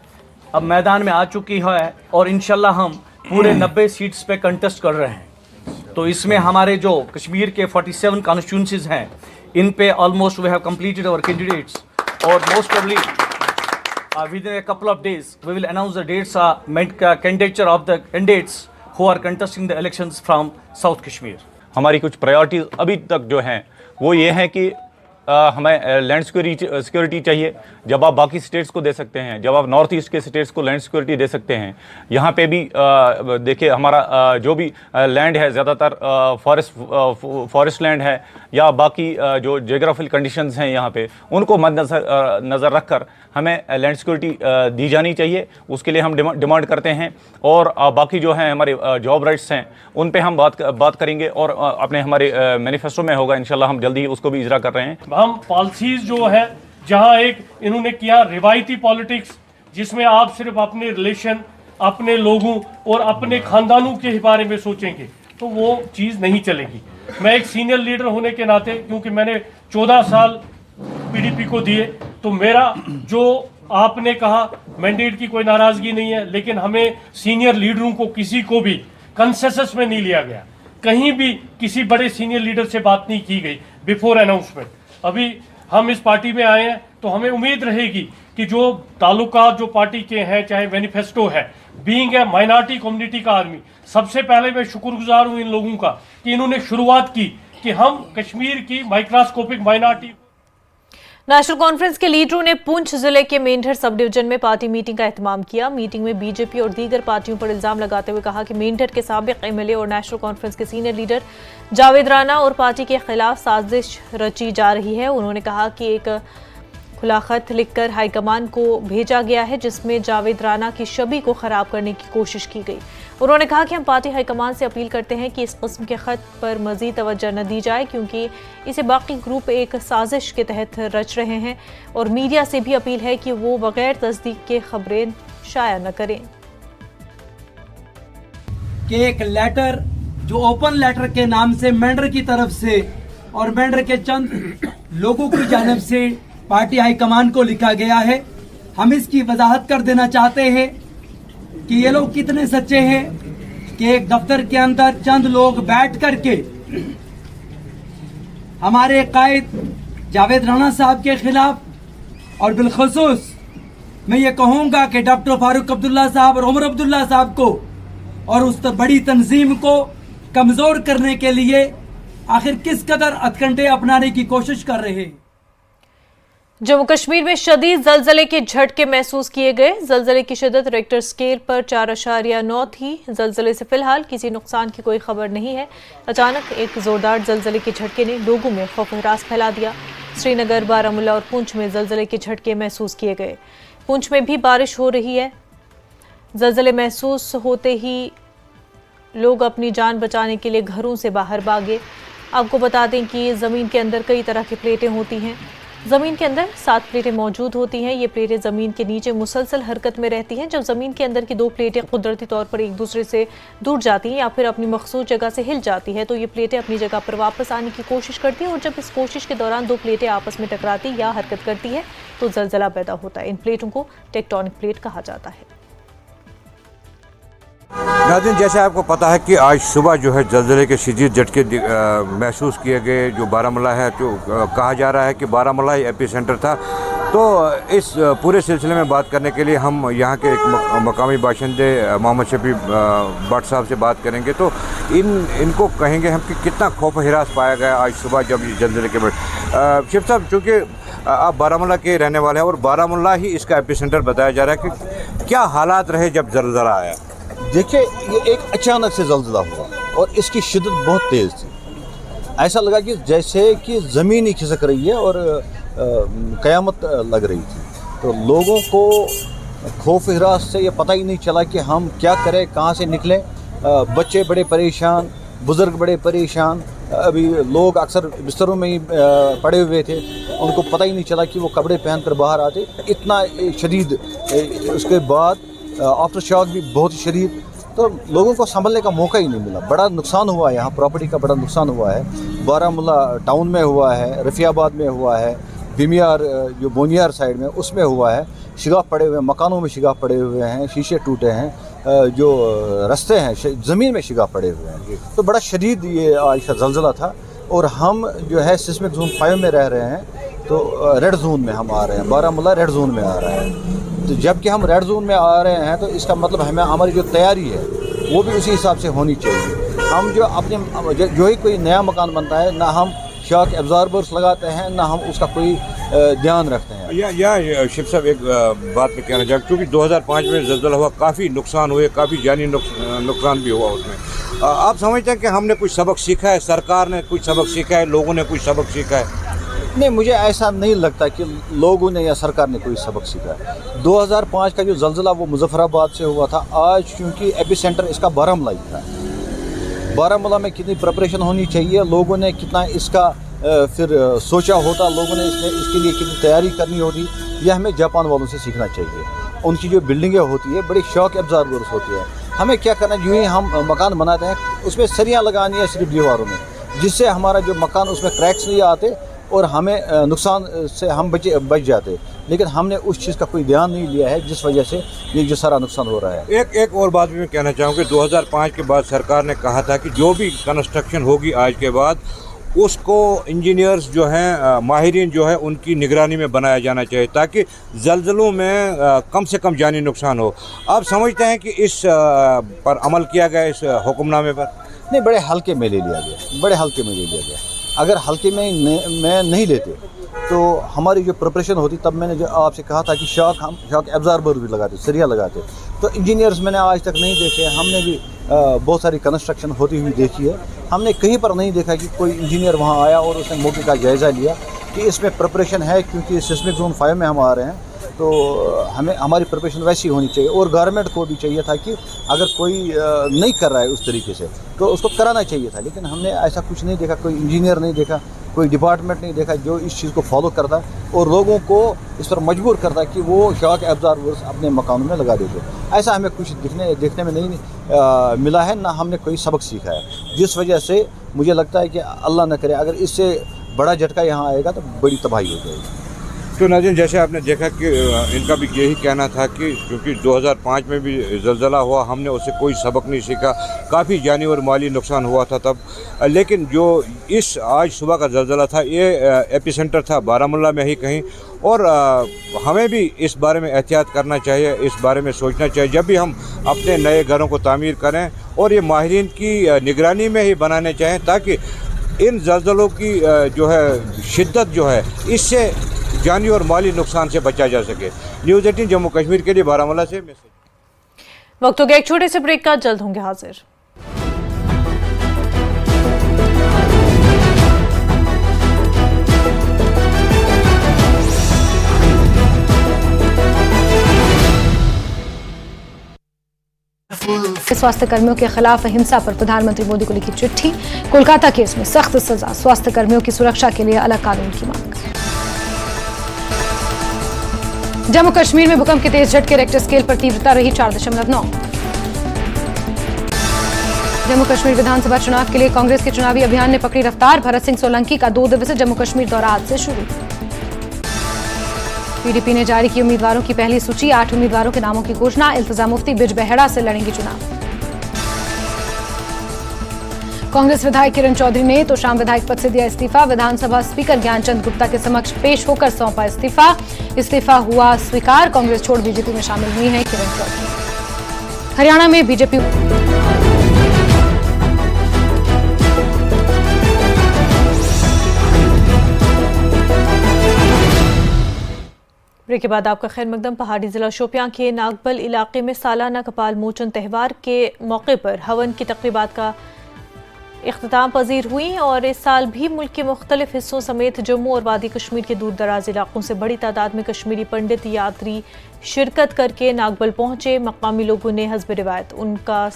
अब मैदान में आ चुकी है और इंशाल्लाह हम पूरे 90 सीट्स पे कंटेस्ट कर रहे हैं। तो इसमें हमारे जो कश्मीर के 47 कॉन्स्टिट्यूंसीज हैं, इन पे almost we have completed our candidates और most probably within a couple of days we will announce the dates candidature of the candidates who are contesting the elections from South Kashmir. हमारी कुछ priorities अभी तक जो हैं वो ये हैं कि हमें लैंड सिक्योरिटी चाहिए, जब आप बाकी स्टेट्स को दे सकते हैं, जब आप नॉर्थ ईस्ट के स्टेट्स को लैंड सिक्योरिटी दे सकते हैं, यहाँ पे भी देखिए हमारा जो भी लैंड है ज़्यादातर फॉरेस्ट लैंड है या बाकी जो जियोग्राफिकल कंडीशंस हैं यहाँ पे, उनको मद्देनज़र रखकर हमें लैंड सिक्योरिटी दी जानी चाहिए। उसके लिए हम डिमांड करते हैं और बाकी जो हैं हमारे जॉब राइट्स हैं उन पे हम बात करेंगे और अपने हमारे मैनिफेस्टो में होगा, इंशाल्लाह हम जल्दी ही उसको भी इजरा कर रहे हैं। हम पॉलिसीज जो है जहां एक इन्होंने किया रिवायती पॉलिटिक्स, जिसमें आप सिर्फ अपने रिलेशन, अपने लोगों और अपने खानदानों के बारे में सोचेंगे तो वो चीज़ नहीं चलेगी। मैं एक सीनियर लीडर होने के नाते, क्योंकि मैंने 14 साल पीडीपी को दिए, तो मेरा जो आपने कहा मैंडेट की कोई नाराजगी नहीं है, लेकिन हमें सीनियर लीडरों को किसी को भी कंसेंसस में नहीं लिया गया, कहीं भी किसी बड़े सीनियर लीडर से बात नहीं की गई बिफोर अनाउंसमेंट। अभी हम इस पार्टी में आए हैं तो हमें उम्मीद रहेगी कि जो ताल्लुकात जो पार्टी के हैं, चाहे मैनिफेस्टो है, बीइंग ए माइनॉरिटी कम्युनिटी का आदमी, सबसे पहले मैं शुक्रगुजार हूँ इन लोगों का कि इन्होंने शुरुआत की कि हम कश्मीर की माइक्रोस्कोपिक माइनॉरिटी। नेशनल कॉन्फ्रेंस के लीडरों ने पुंछ जिले के मेंढर सब डिवीजन में पार्टी मीटिंग का एहतमाम किया। मीटिंग में बीजेपी और दीगर पार्टियों पर इल्जाम लगाते हुए कहा कि मेंढर के साबिक एमएलए और नेशनल कॉन्फ्रेंस के सीनियर लीडर जावेद राना और पार्टी के खिलाफ साजिश रची जा रही है। उन्होंने कहा कि एक खुला खत लिखकर हाईकमान को भेजा गया है जिसमें जावेद राना की छवि को खराब करने की कोशिश की गई। उन्होंने कहा कि हम पार्टी हाईकमान से अपील करते हैं कि इस किस्म के खत पर मजीद तवज्जो न दी जाए, क्योंकि इसे बाकी ग्रुप एक साजिश के तहत रच रहे हैं और मीडिया से भी अपील है कि वो बगैर तस्दीक के खबरें शाया न करें। कि एक लेटर जो ओपन लेटर के नाम से मेंढर की तरफ से और मेंढर के चंद लोगों की जानिब से पार्टी हाईकमान को लिखा गया है, हम इसकी वजाहत कर देना चाहते हैं कि ये लोग कितने सच्चे हैं कि एक दफ्तर के अंदर चंद लोग बैठ करके हमारे कायद जावेद राना साहब के खिलाफ, और बिलखुसूस मैं ये कहूँगा कि डॉक्टर फारूक अब्दुल्ला साहब और उमर अब्दुल्ला साहब को और उस बड़ी तंजीम को कमज़ोर करने के लिए आखिर किस कदर हथकंडे अपनाने की कोशिश कर रहे हैं। जम्मू कश्मीर में शदीद जलजले के झटके महसूस किए गए। जलजले की शिद्दत रेक्टर स्केल पर 4.9 थी। जलजले से फिलहाल किसी नुकसान की कोई खबर नहीं है। अचानक एक जोरदार जलजले के झटके ने लोगों में खौफ हरास फैला दिया। श्रीनगर, बारामूला और पुंछ में जलजले के झटके महसूस किए गए। पुंछ में भी बारिश हो रही है। जलजले महसूस होते ही लोग अपनी जान बचाने के लिए घरों से बाहर भागे। आपको बता दें कि ज़मीन के अंदर कई तरह की प्लेटें होती हैं। ज़मीन के अंदर 7 प्लेटें मौजूद होती हैं। ये प्लेटें ज़मीन के नीचे मुसलसल हरकत में रहती हैं। जब ज़मीन के अंदर की 2 प्लेटें कुदरती तौर पर एक दूसरे से दूर जाती हैं या फिर अपनी मखसूस जगह से हिल जाती है तो ये प्लेटें अपनी जगह पर वापस आने की कोशिश करती हैं और जब इस कोशिश के दौरान 2 प्लेटें आपस में टकराती या हरकत करती है तो जलजला पैदा होता है। इन प्लेटों को टेक्टोनिक प्लेट कहा जाता है। नाज़रीन, जैसे आपको पता है कि आज सुबह जो है जल्जले के शदीद झटके महसूस किए गए। जो बारामूला है, जो कहा जा रहा है कि बारामूला ही एपी सेंटर था। तो इस पूरे सिलसिले में बात करने के लिए हम यहाँ के एक मकामी बाशिंदे मोहम्मद शफी भट्ट साहब से बात करेंगे। तो इनको कहेंगे हम कि कितना खौफ हिरास पाया गया आज सुबह जब जल्जले के बाद। शिफ साहब, चूँकि आप बारामूला के रहने वाले हैं और बारामूला ही इसका एपी सेंटर बताया जा रहा है, कि क्या हालात रहे जब जल्जला आया? देखिए, ये एक अचानक से जल्जला हुआ और इसकी शिद्दत बहुत तेज़ थी। ऐसा लगा कि जैसे कि ज़मीन ही खिसक रही है और क़यामत लग रही थी। तो लोगों को खौफ हिरास से ये पता ही नहीं चला कि हम क्या करें, कहाँ से निकलें। बच्चे बड़े परेशान, बुज़ुर्ग बड़े परेशान। अभी लोग अक्सर बिस्तरों में ही पड़े हुए थे, उनको पता ही नहीं चला कि वो कपड़े पहन कर बाहर आते। इतना शदीद, उसके बाद आफ्टर शॉक भी बहुत शदीद। तो लोगों को संभलने का मौका ही नहीं मिला। बड़ा नुकसान हुआ है, यहाँ प्रॉपर्टी का बड़ा नुकसान हुआ है। बारामूला टाउन में हुआ है, रफियाबाद में हुआ है, बिमियार जो बोनियार साइड में उसमें हुआ है। शिगाफ पड़े हुए हैं, मकानों में शिगाफ पड़े हुए हैं, शीशे टूटे हैं, जो रास्ते हैं ज़मीन में शिगाफ पड़े हुए हैं। तो बड़ा शदीद ये आज का ज़लज़ला था। और हम जो है सिस्मिक जोन 5 में रह रहे हैं, तो रेड जोन में हम आ रहे हैं। बारामूला रेड जोन में आ रहा है। तो जबकि हम रेड जोन में आ रहे हैं तो इसका मतलब हमारी जो तैयारी है वो भी उसी हिसाब से होनी चाहिए। हम जो अपने जो ही कोई नया मकान बनता है, ना हम शॉक एब्जॉर्बर्स लगाते हैं, ना हम उसका कोई ध्यान रखते हैं। या शिव साहब एक बात मैं कहना चाहूँ, क्योंकि 2005 में ज़लज़ला हुआ, काफ़ी नुकसान हुए, काफ़ी जानी नुकसान भी हुआ उसमें। आप समझते हैं कि हमने कुछ सबक सीखा है, सरकार ने कुछ सबक सीखा है, लोगों ने कुछ सबक सीखा है? नहीं, मुझे ऐसा नहीं लगता कि लोगों ने या सरकार ने कोई सबक सीखा है। 2005 का जो ज़लज़ला वो मुजफ्फराबाद से हुआ था। आज क्योंकि एपी सेंटर इसका बारामूला ही था, बारामूला में कितनी प्रिपरेशन होनी चाहिए, लोगों ने कितना इसका फिर सोचा होता, लोगों ने इसके लिए कितनी तैयारी करनी होती, यह हमें जापान वालों से सीखना चाहिए। उनकी जो बिल्डिंगें होती है बड़ी शॉक एब्जॉर्बर्स होती है। हमें क्या करना, यूँ ही हम मकान बनाते हैं उसमें सरियाँ लगानी है सिर्फ दीवारों में, जिससे हमारा जो मकान उसमें क्रैक्स नहीं आते और हमें नुकसान से हम बच जाते। लेकिन हमने उस चीज़ का कोई ध्यान नहीं लिया है, जिस वजह से ये जो सारा नुकसान हो रहा है। एक और बात भी मैं कहना चाहूँगा, 2005 के बाद सरकार ने कहा था कि जो भी कंस्ट्रक्शन होगी आज के बाद उसको इंजीनियर्स जो हैं, माहिरीन जो है, उनकी निगरानी में बनाया जाना चाहिए, ताकि ज़लज़लों में कम से कम जानी नुकसान हो। आप समझते हैं कि इस पर अमल किया गया, इस हुक्मनामे पर? नहीं, बड़े हल्के में ले लिया गया, बड़े हल्के में ले लिया गया। अगर हल्के में नहीं लेते तो हमारी जो प्रिपरेशन होती, तब मैंने जो आपसे कहा था कि हम शॉक एब्जॉर्बर भी लगाते, सरिया लगाते, तो इंजीनियर्स मैंने आज तक नहीं देखे। हमने भी बहुत सारी कंस्ट्रक्शन होती हुई देखी है, हमने कहीं पर नहीं देखा कि कोई इंजीनियर वहाँ आया और उसने मौके का जायज़ा लिया कि इसमें प्रिपरेशन है, क्योंकि सिस्मिक जोन 5 में हम आ रहे हैं, तो हमें हमारी प्रिपरेशन वैसी होनी चाहिए। और गवर्नमेंट को भी चाहिए था कि अगर कोई नहीं कर रहा है उस तरीके से तो उसको कराना चाहिए था, लेकिन हमने ऐसा कुछ नहीं देखा, कोई इंजीनियर नहीं देखा, कोई डिपार्टमेंट नहीं देखा जो इस चीज़ को फॉलो करता और लोगों को इस पर मजबूर करता कि वो शॉक एब्जॉर्बर्स अपने मकानों में लगा देते। ऐसा हमें कुछ देखने में नहीं मिला है, ना हमने कोई सबक सीखा है, जिस वजह से मुझे लगता है कि अल्लाह न करे अगर इससे बड़ा झटका यहाँ आएगा तो बड़ी तबाही हो जाएगी। तो नाज़रीन, जैसे आपने देखा कि इनका भी यही कहना था कि क्योंकि 2005 में भी ज़लज़ला हुआ, हमने उससे कोई सबक नहीं सीखा, काफ़ी जानी और माली नुकसान हुआ था तब। लेकिन जो इस आज सुबह का ज़लज़ला था, ये एपी सेंटर था बारामूला में ही कहीं, और हमें भी इस बारे में एहतियात करना चाहिए, इस बारे में सोचना चाहिए जब भी हम अपने नए घरों को तामीर करें, और ये माहिरीन की निगरानी में ही बनाने चाहिए, ताकि इन ज़लज़लों की जो है शिद्दत जो है, इससे जानी और माली नुकसान से बचा जा सके। न्यूज़ 18 जम्मू कश्मीर के लिए बारामूला से मैसेज। वक्त हो गया एक छोटे से ब्रेक का, जल्द होंगे हाजिर। स्वास्थ्य कर्मियों के खिलाफ हिंसा पर प्रधानमंत्री मोदी को लिखी चिट्ठी। कोलकाता केस में सख्त सजा, स्वास्थ्य कर्मियों की सुरक्षा के लिए अलग कानून की मांग। जम्मू कश्मीर में भूकंप के तेज झटके, रेक्टर स्केल पर तीव्रता रही 4.9। जम्मू कश्मीर विधानसभा चुनाव के लिए कांग्रेस के चुनावी अभियान ने पकड़ी रफ्तार। भरत सिंह सोलंकी का 2 दिवसीय जम्मू कश्मीर दौरा आज से शुरू। पीडीपी ने जारी की उम्मीदवारों की पहली सूची, 8 उम्मीदवारों के नामों की घोषणा। इल्तिजा मुफ्ती बिजबहेड़ा से लड़ेंगे चुनाव। कांग्रेस विधायक किरण चौधरी ने तो शाम विधायक पद से दिया इस्तीफा। विधानसभा स्पीकर ज्ञानचंद गुप्ता के समक्ष पेश होकर सौंपा इस्तीफा। इस्तीफा हुआ स्वीकार, कांग्रेस छोड़ बीजेपी में शामिल हुई हैं किरण चौधरी। हरियाणा में बीजेपी ब्रेक के बाद आपका खैर मकदम। पहाड़ी जिला शोपियां के नागबल इलाके में सालाना कपाल मोचन त्यौहार के मौके पर हवन की तकरीबात का इख्तिताम पजीर हुई और इस साल भी मुल्क के मुख्तलिफ हिस्सों समेत जम्मू और वादी कश्मीर के दूर दराज इलाकों से बड़ी तादाद में कश्मीरी पंडित यात्री शिरकत करके नागबल पहुंचे। मकामी लोगों ने हस्ब रिवायत उनका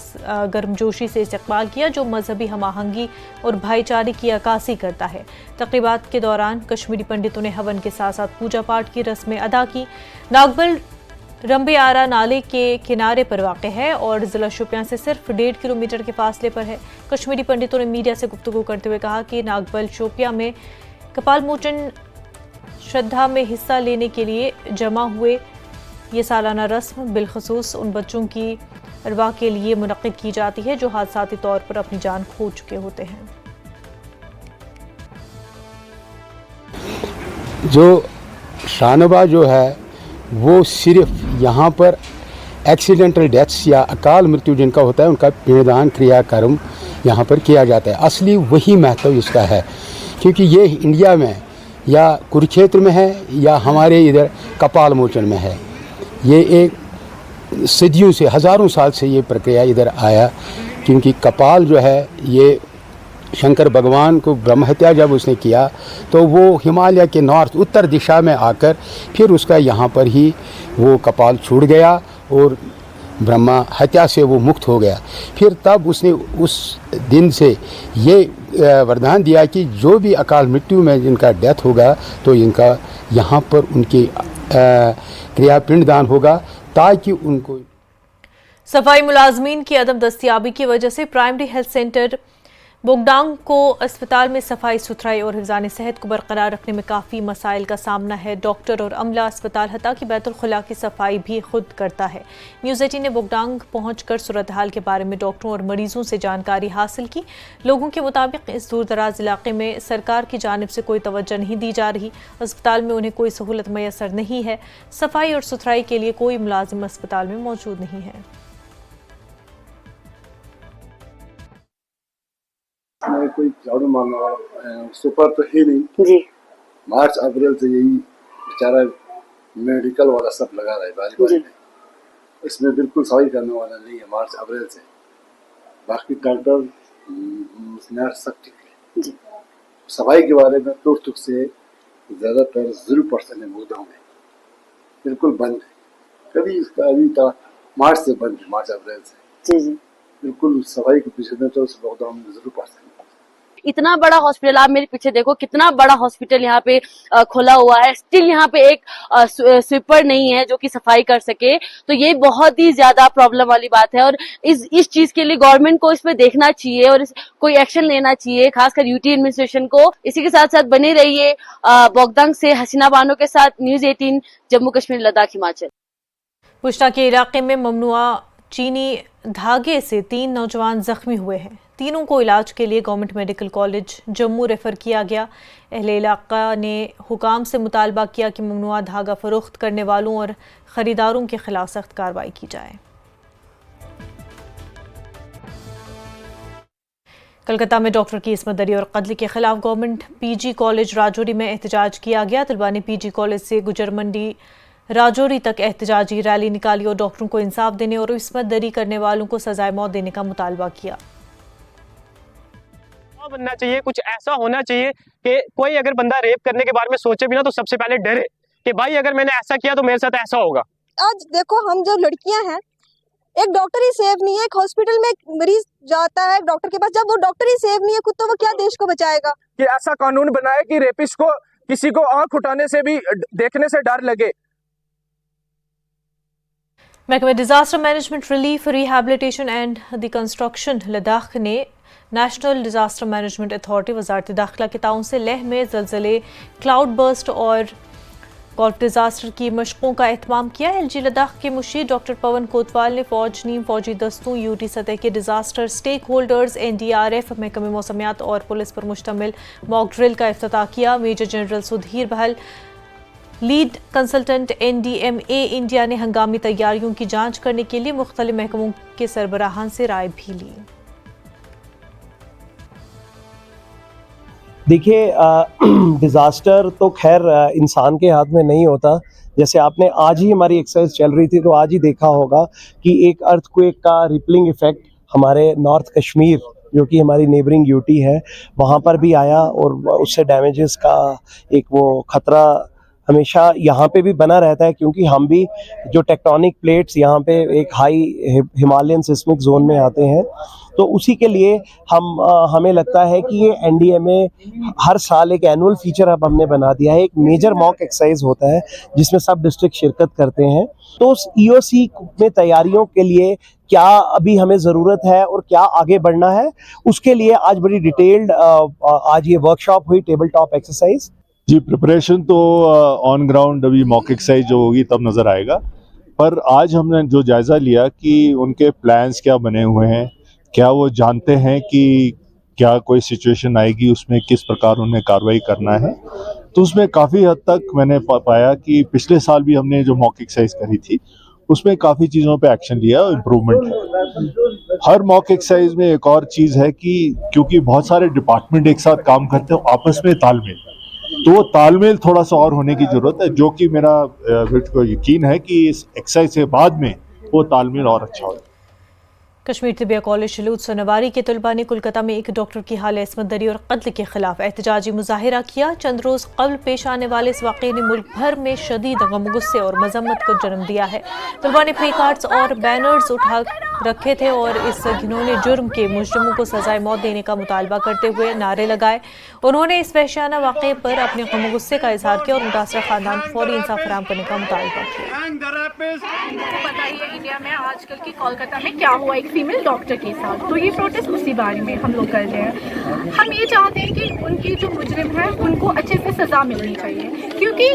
गर्मजोशी से इस्तकबाल किया, जो मजहबी हमआहंगी और भाईचारे की अक्कासी करता है। तकरीबात के दौरान कश्मीरी पंडितों ने हवन के साथ साथ पूजा पाठ की रस्में अदा की। नागबल रंबे आरा नाले के किनारे पर वाक़ है और ज़िला शोपियां से सिर्फ 1.5 किलोमीटर के फासले पर है। कश्मीरी पंडितों ने मीडिया से गुफ्तगू करते हुए कहा कि नागबल शोपियां में कपाल मोचन श्रद्धा में हिस्सा लेने के लिए जमा हुए। ये सालाना रस्म बिलखसूस उन बच्चों की अरवाह के लिए मुनक्किद की जाती है जो हादसाती तौर पर अपनी जान खो चुके होते हैं। जो शानबा जो है वो सिर्फ यहाँ पर एक्सीडेंटल डेथ्स या अकाल मृत्यु जिनका होता है उनका पिंडदान क्रियाक्रम यहाँ पर किया जाता है। असली वही महत्व इसका है क्योंकि ये इंडिया में या कुरुक्षेत्र में है या हमारे इधर कपाल मोचन में है। ये एक सदियों से, हज़ारों साल से ये प्रक्रिया इधर आया, क्योंकि कपाल जो है ये शंकर भगवान को ब्रह्म हत्या जब उसने किया तो वो हिमालय के नॉर्थ उत्तर दिशा में आकर फिर उसका यहाँ पर ही वो कपाल छूट गया और ब्रह्मा हत्या से वो मुक्त हो गया। फिर तब उसने उस दिन से ये वरदान दिया कि जो भी अकाल मृत्यु में जिनका डेथ होगा तो इनका यहाँ पर उनकी क्रिया पिंडदान होगा, ताकि उनको सफाई मुलाजमीन की अदम दस्तियाबी की वजह से प्राइमरी हेल्थ सेंटर बोगडांग को अस्पताल में सफाई सुथराई और हिफाज़ान सेहत को बरकरार रखने में काफ़ी मसाइल का सामना है। डॉक्टर और अमला अस्पताल हत्ता कि बैतुल खुला की सफाई भी खुद करता है। न्यूज़ 18 ने बोगडांग पहुंचकर सूरत हाल के बारे में डॉक्टरों और मरीजों से जानकारी हासिल की। लोगों के मुताबिक इस दूर दराज इलाके में सरकार की जानिब से कोई तवज्जो नहीं दी जा रही। अस्पताल में उन्हें कोई सहूलत मैसर नहीं है। सफाई और सुथराई के लिए कोई मुलाजिम अस्पताल में मौजूद नहीं है। मैं कोई झाड़ू मारने वाला सुपर तो है नहीं जी। मार्च अप्रैल से यही बेचारा मेडिकल वाला सब लगा रहा है बारी बारी में, इसमें बिल्कुल सफाई करने वाला नहीं है मार्च अप्रैल से। बाकी डॉक्टर नर्स सब ठीक है जी। सफाई के बारे में टुक से ज़्यादातर 0% है मुद्दों में बिल्कुल बंद है। कभी इसका अभी तक मार्च से बंद है, मार्च अप्रैल से जी जी बिल्कुल सफाई के पीछे में तो लॉकडाउन में 0%। इतना बड़ा हॉस्पिटल, आप मेरे पीछे देखो कितना बड़ा हॉस्पिटल यहाँ पे खुला हुआ है, स्टिल यहाँ पे एक स्वीपर नहीं है जो कि सफाई कर सके। तो ये बहुत ही ज्यादा प्रॉब्लम वाली बात है और इस चीज के लिए गवर्नमेंट को इसमें देखना चाहिए और कोई एक्शन लेना चाहिए, खासकर यूटी एडमिनिस्ट्रेशन को। इसी के साथ साथ बने रहिए बोगडांग से हसीना बानो के साथ, न्यूज़ 18 जम्मू कश्मीर लद्दाख हिमाचल। पुष्टा के इलाके में ममनुआ चीनी धागे से 3 नौजवान जख्मी हुए हैं। तीनों को इलाज के लिए government medical college Jammu refer किया गया। अहले इलाका ने हुकाम से मुतालबा किया कि ममनुआ धागा फरोख्त करने वालों और ख़रीदारों के खिलाफ सख्त कार्रवाई की जाए। कलकत्ता में डॉक्टर की इस्मत दरी और कत्ल के खिलाफ गवर्नमेंट पीजी कॉलेज राजौरी में एहतजाज किया गया। तलबा ने पीजी कॉलेज से गुजर मंडी राजौरी तक एहतजाजी रैली निकाली और डॉक्टरों को इंसाफ देने और इस्मत दरी करने वालों को सजाए मौत देने का मुतालबा किया। बनना चाहिए, कुछ ऐसा होना चाहिए कि कोई अगर बंदा रेप करने के बारे में सोचे भी ना तो सबसे पहले डरे कि भाई अगर मैंने ऐसा किया तो मेरे साथ ऐसा होगा। आज देखो हम जो लड़कियां हैं, एक डॉक्टर ही सेफ नहीं है। एक हॉस्पिटल में एक मरीज जाता है डॉक्टर के पास, जब वो डॉक्टर ही सेफ नहीं है खुद, तो वो क्या देश को बचाएगा। कि ऐसा कानून बनाए कि रेपिस्ट को किसी को आंख उठाने से भी, देखने से डर लगे। महकमे disaster management, relief, rehabilitation and the construction Ladakh ने नेशनल डिजास्टर मैनेजमेंट अथॉरिटी वजारत दाखिला के ताउन से लेह में ज़लज़ले, क्लाउड बर्स्ट और गल्फ डिजास्टर की मशकों का एहतमाम किया। LG लद्दाख के मुशीर डॉक्टर पवन कोतवाल ने फौज, नीम फौजी दस्तों, यूटी सतह के डिजास्टर स्टेक होल्डर्स, NDRF, महकमे मौसमियात और पुलिस पर मुश्तमिल मॉक ड्रिल का इफ्तिताह किया। मेजर जनरल सुधीर बहल, लीड कंसल्टेंट NDMA इंडिया ने हंगामी तैयारियों की जांच करने के लिए मुख्तलिफ महकमों के सरबराहान से राय भी ली। देखिए, डिज़ास्टर तो खैर इंसान के हाथ में नहीं होता। जैसे आपने आज ही हमारी एक्सरसाइज चल रही थी तो आज ही देखा होगा कि एक अर्थक्वेक का रिपलिंग इफेक्ट हमारे नॉर्थ कश्मीर, जो कि हमारी नेबरिंग यूटी है, वहाँ पर भी आया और उससे डैमेजेस का एक वो खतरा हमेशा यहाँ पे भी बना रहता है, क्योंकि हम भी जो टेक्टोनिक प्लेट्स यहाँ पे एक हाई हिमालयन सिस्मिक जोन में आते हैं, तो उसी के लिए हमें लगता है कि ये NDMA हर साल एक एनुअल फीचर अब हमने बना दिया है। एक मेजर मॉक एक्सरसाइज होता है जिसमें सब डिस्ट्रिक्ट शिरकत करते हैं। तो उस EOC में तैयारियों के लिए क्या अभी हमें ज़रूरत है और क्या आगे बढ़ना है, उसके लिए आज बड़ी डिटेल्ड आज ये वर्कशॉप हुई, टेबल टॉप एक्सरसाइज। जी, प्रिपरेशन तो ऑन ग्राउंड अभी मॉक एक्सरसाइज जो होगी तब नज़र आएगा, पर आज हमने जो जायज़ा लिया कि उनके प्लान्स क्या बने हुए हैं, क्या वो जानते हैं कि क्या कोई सिचुएशन आएगी उसमें किस प्रकार उन्हें कार्रवाई करना है, तो उसमें काफ़ी हद तक मैंने पाया कि पिछले साल भी हमने जो मॉक एक्सरसाइज करी थी उसमें काफ़ी चीज़ों पे एक्शन लिया और इम्प्रूवमेंट है। हर मॉक एक्सरसाइज में एक और चीज है कि क्योंकि बहुत सारे डिपार्टमेंट एक साथ काम करते हैं आपस में तालमेल, तो वो तालमेल थोड़ा सा और होने की जरूरत है, जो कि मेरा को यकीन है कि इस एक्सरसाइज के बाद में वो तालमेल और अच्छा होगा। कश्मीर तिबिया कॉलेज शलूत सोनवारी के तलबा ने कोलकाता में एक डॉक्टर की हालत इसमत और कत्ल के खिलाफ एहतजाजी मुजाहिरा किया। चंद रोज़ कबल पेश आने वाले इस वाक़े ने मुल्क भर में शदीद गम गुस्से और मजम्मत को जन्म दिया है। तलबा ने प्ले कार्ड्स और बैनर्स उठा रखे थे और इस घिनौने जुर्म के मुजरिमों को सजाए मौत देने का मुतालबा करते हुए नारे लगाए। उन्होंने इस वहशियाना वाक़े पर अपने गम गुस्से का इजहार किया और मुतासरा खानदान को फौरी इंसाफ फराहम करने का मुतालबा किया। बताइए इंडिया में आजकल की कोलकाता में क्या हुआ एक फीमेल डॉक्टर के साथ, तो ये प्रोटेस्ट उसी बारे में हम लोग कर रहे हैं। हम ये चाहते हैं कि उनकी जो मुजरिम है उनको अच्छे से सजा मिलनी चाहिए, क्योंकि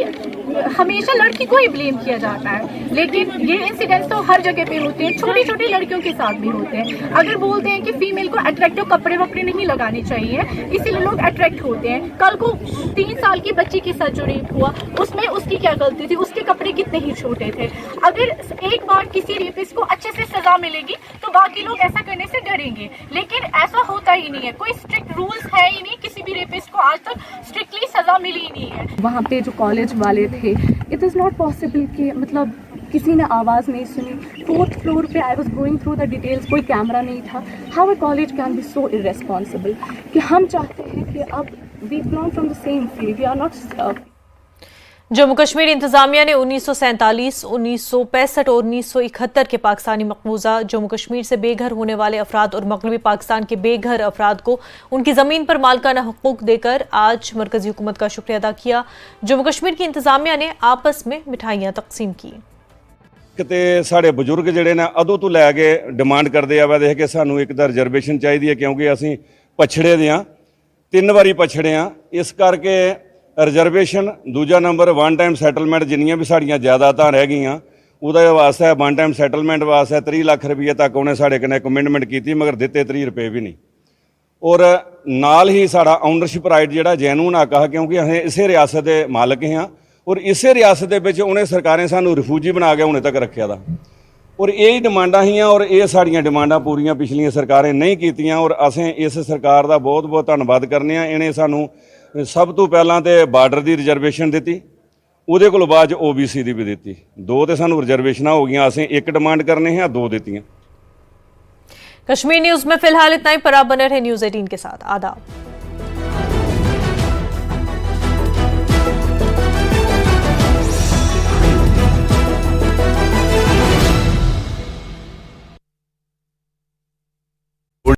हमेशा लड़की को ही ब्लेम किया जाता है, लेकिन ये इंसिडेंट्स तो हर जगह पे होते हैं, छोटी छोटी लड़कियों के साथ भी होते हैं। अगर बोलते हैं कि फीमेल को अट्रैक्टिव कपड़े वपड़े नहीं लगाने चाहिए, इसीलिए लोग अट्रैक्ट होते हैं। कल को 3 साल की बच्ची के साथ जो रेप हुआ उसमें उसकी क्या गलती थी, उसके कपड़े कितने ही छोटे थे। अगर एक बार किसी रेपिस्ट को अच्छे से सजा मिलेगी तो बाकी लोग ऐसा करने से डरेंगे, लेकिन ऐसा होता ही नहीं है। कोई स्ट्रिक्ट रूल्स है ही नहीं, किसी भी रेपिस्ट को आज तक स्ट्रिक्टली सजा मिली ही नहीं है। वहाँ पे जो कॉलेज वाले थे, इट इज़ नॉट पॉसिबल कि मतलब किसी ने आवाज़ नहीं सुनी। 4th फ्लोर पे I was going through the details, कोई कैमरा नहीं था। How a college can be so irresponsible कि हम चाहते हैं कि अब we belong from the same field, we are not. Jammu Kashmir इंतजामिया ने 1947, 1965 और 1971 के पाकिस्तानी मकबूजा जम्मू कश्मीर से बेघर होने वाले अफराद और मगरबी पाकिस्तान के बेघर अफराद को उनकी ज़मीन पर मालकाना हुकूक देकर आज मरकजी हुकूमत का शुक्रिया अदा किया। जम्मू कश्मीर की इंतजामिया ने आपस में मिठाइयाँ तकसीम की। किते साढ़े बजुर्ग जिहड़े ने अदों तो लैके डिमांड करते आ वे कि सानू एक तां रिजर्वेशन चाहिए है, क्योंकि असीं पछड़े दे 3 वारी पछड़े हाँ, इस करके रिजर्वेशन। दूजा नंबर 1 टाइम सैटलमेंट जिन्नियां भी साड़ियां जायदादां रह गईयां उहदे वास्ते 1 टाइम सैटलमेंट वास्ते 30 लाख रुपये तक उन्हें साढ़े कन्नै कमिटमेंट की, मगर दिते 30 रुपये भी नहीं। और नाल ही साड़ा ओनरशिप राइट जिहड़ा जैनून हक है, क्योंकि असीं इसे रियासत के मालक हाँ और इसे रियासत दे विच उन्हें सरकारें सानू रिफ्यूजी बना के हुणे तक रखिया दा। और यही डिमांडां हियां और ये साड़ियां डिमांडां पूरियां पिछलियां सरकारें नहीं कीतियां। और असें इस सरकार का बहुत बहुत धन्नवाद करने। इन्हें सानू सब तो पहलां ते बार्डर की रिजर्वेशन दी, उहदे कोल बाद OBC की भी दी। 2 तो सानू रिजर्वेशन हो गई, असें 1 डिमांड करने हैं, 2 दित्तियां। कश्मीर न्यूज़ में फिलहाल इतना ही। पर आप बने रहे न्यूज़ 18 के साथ। आदाब।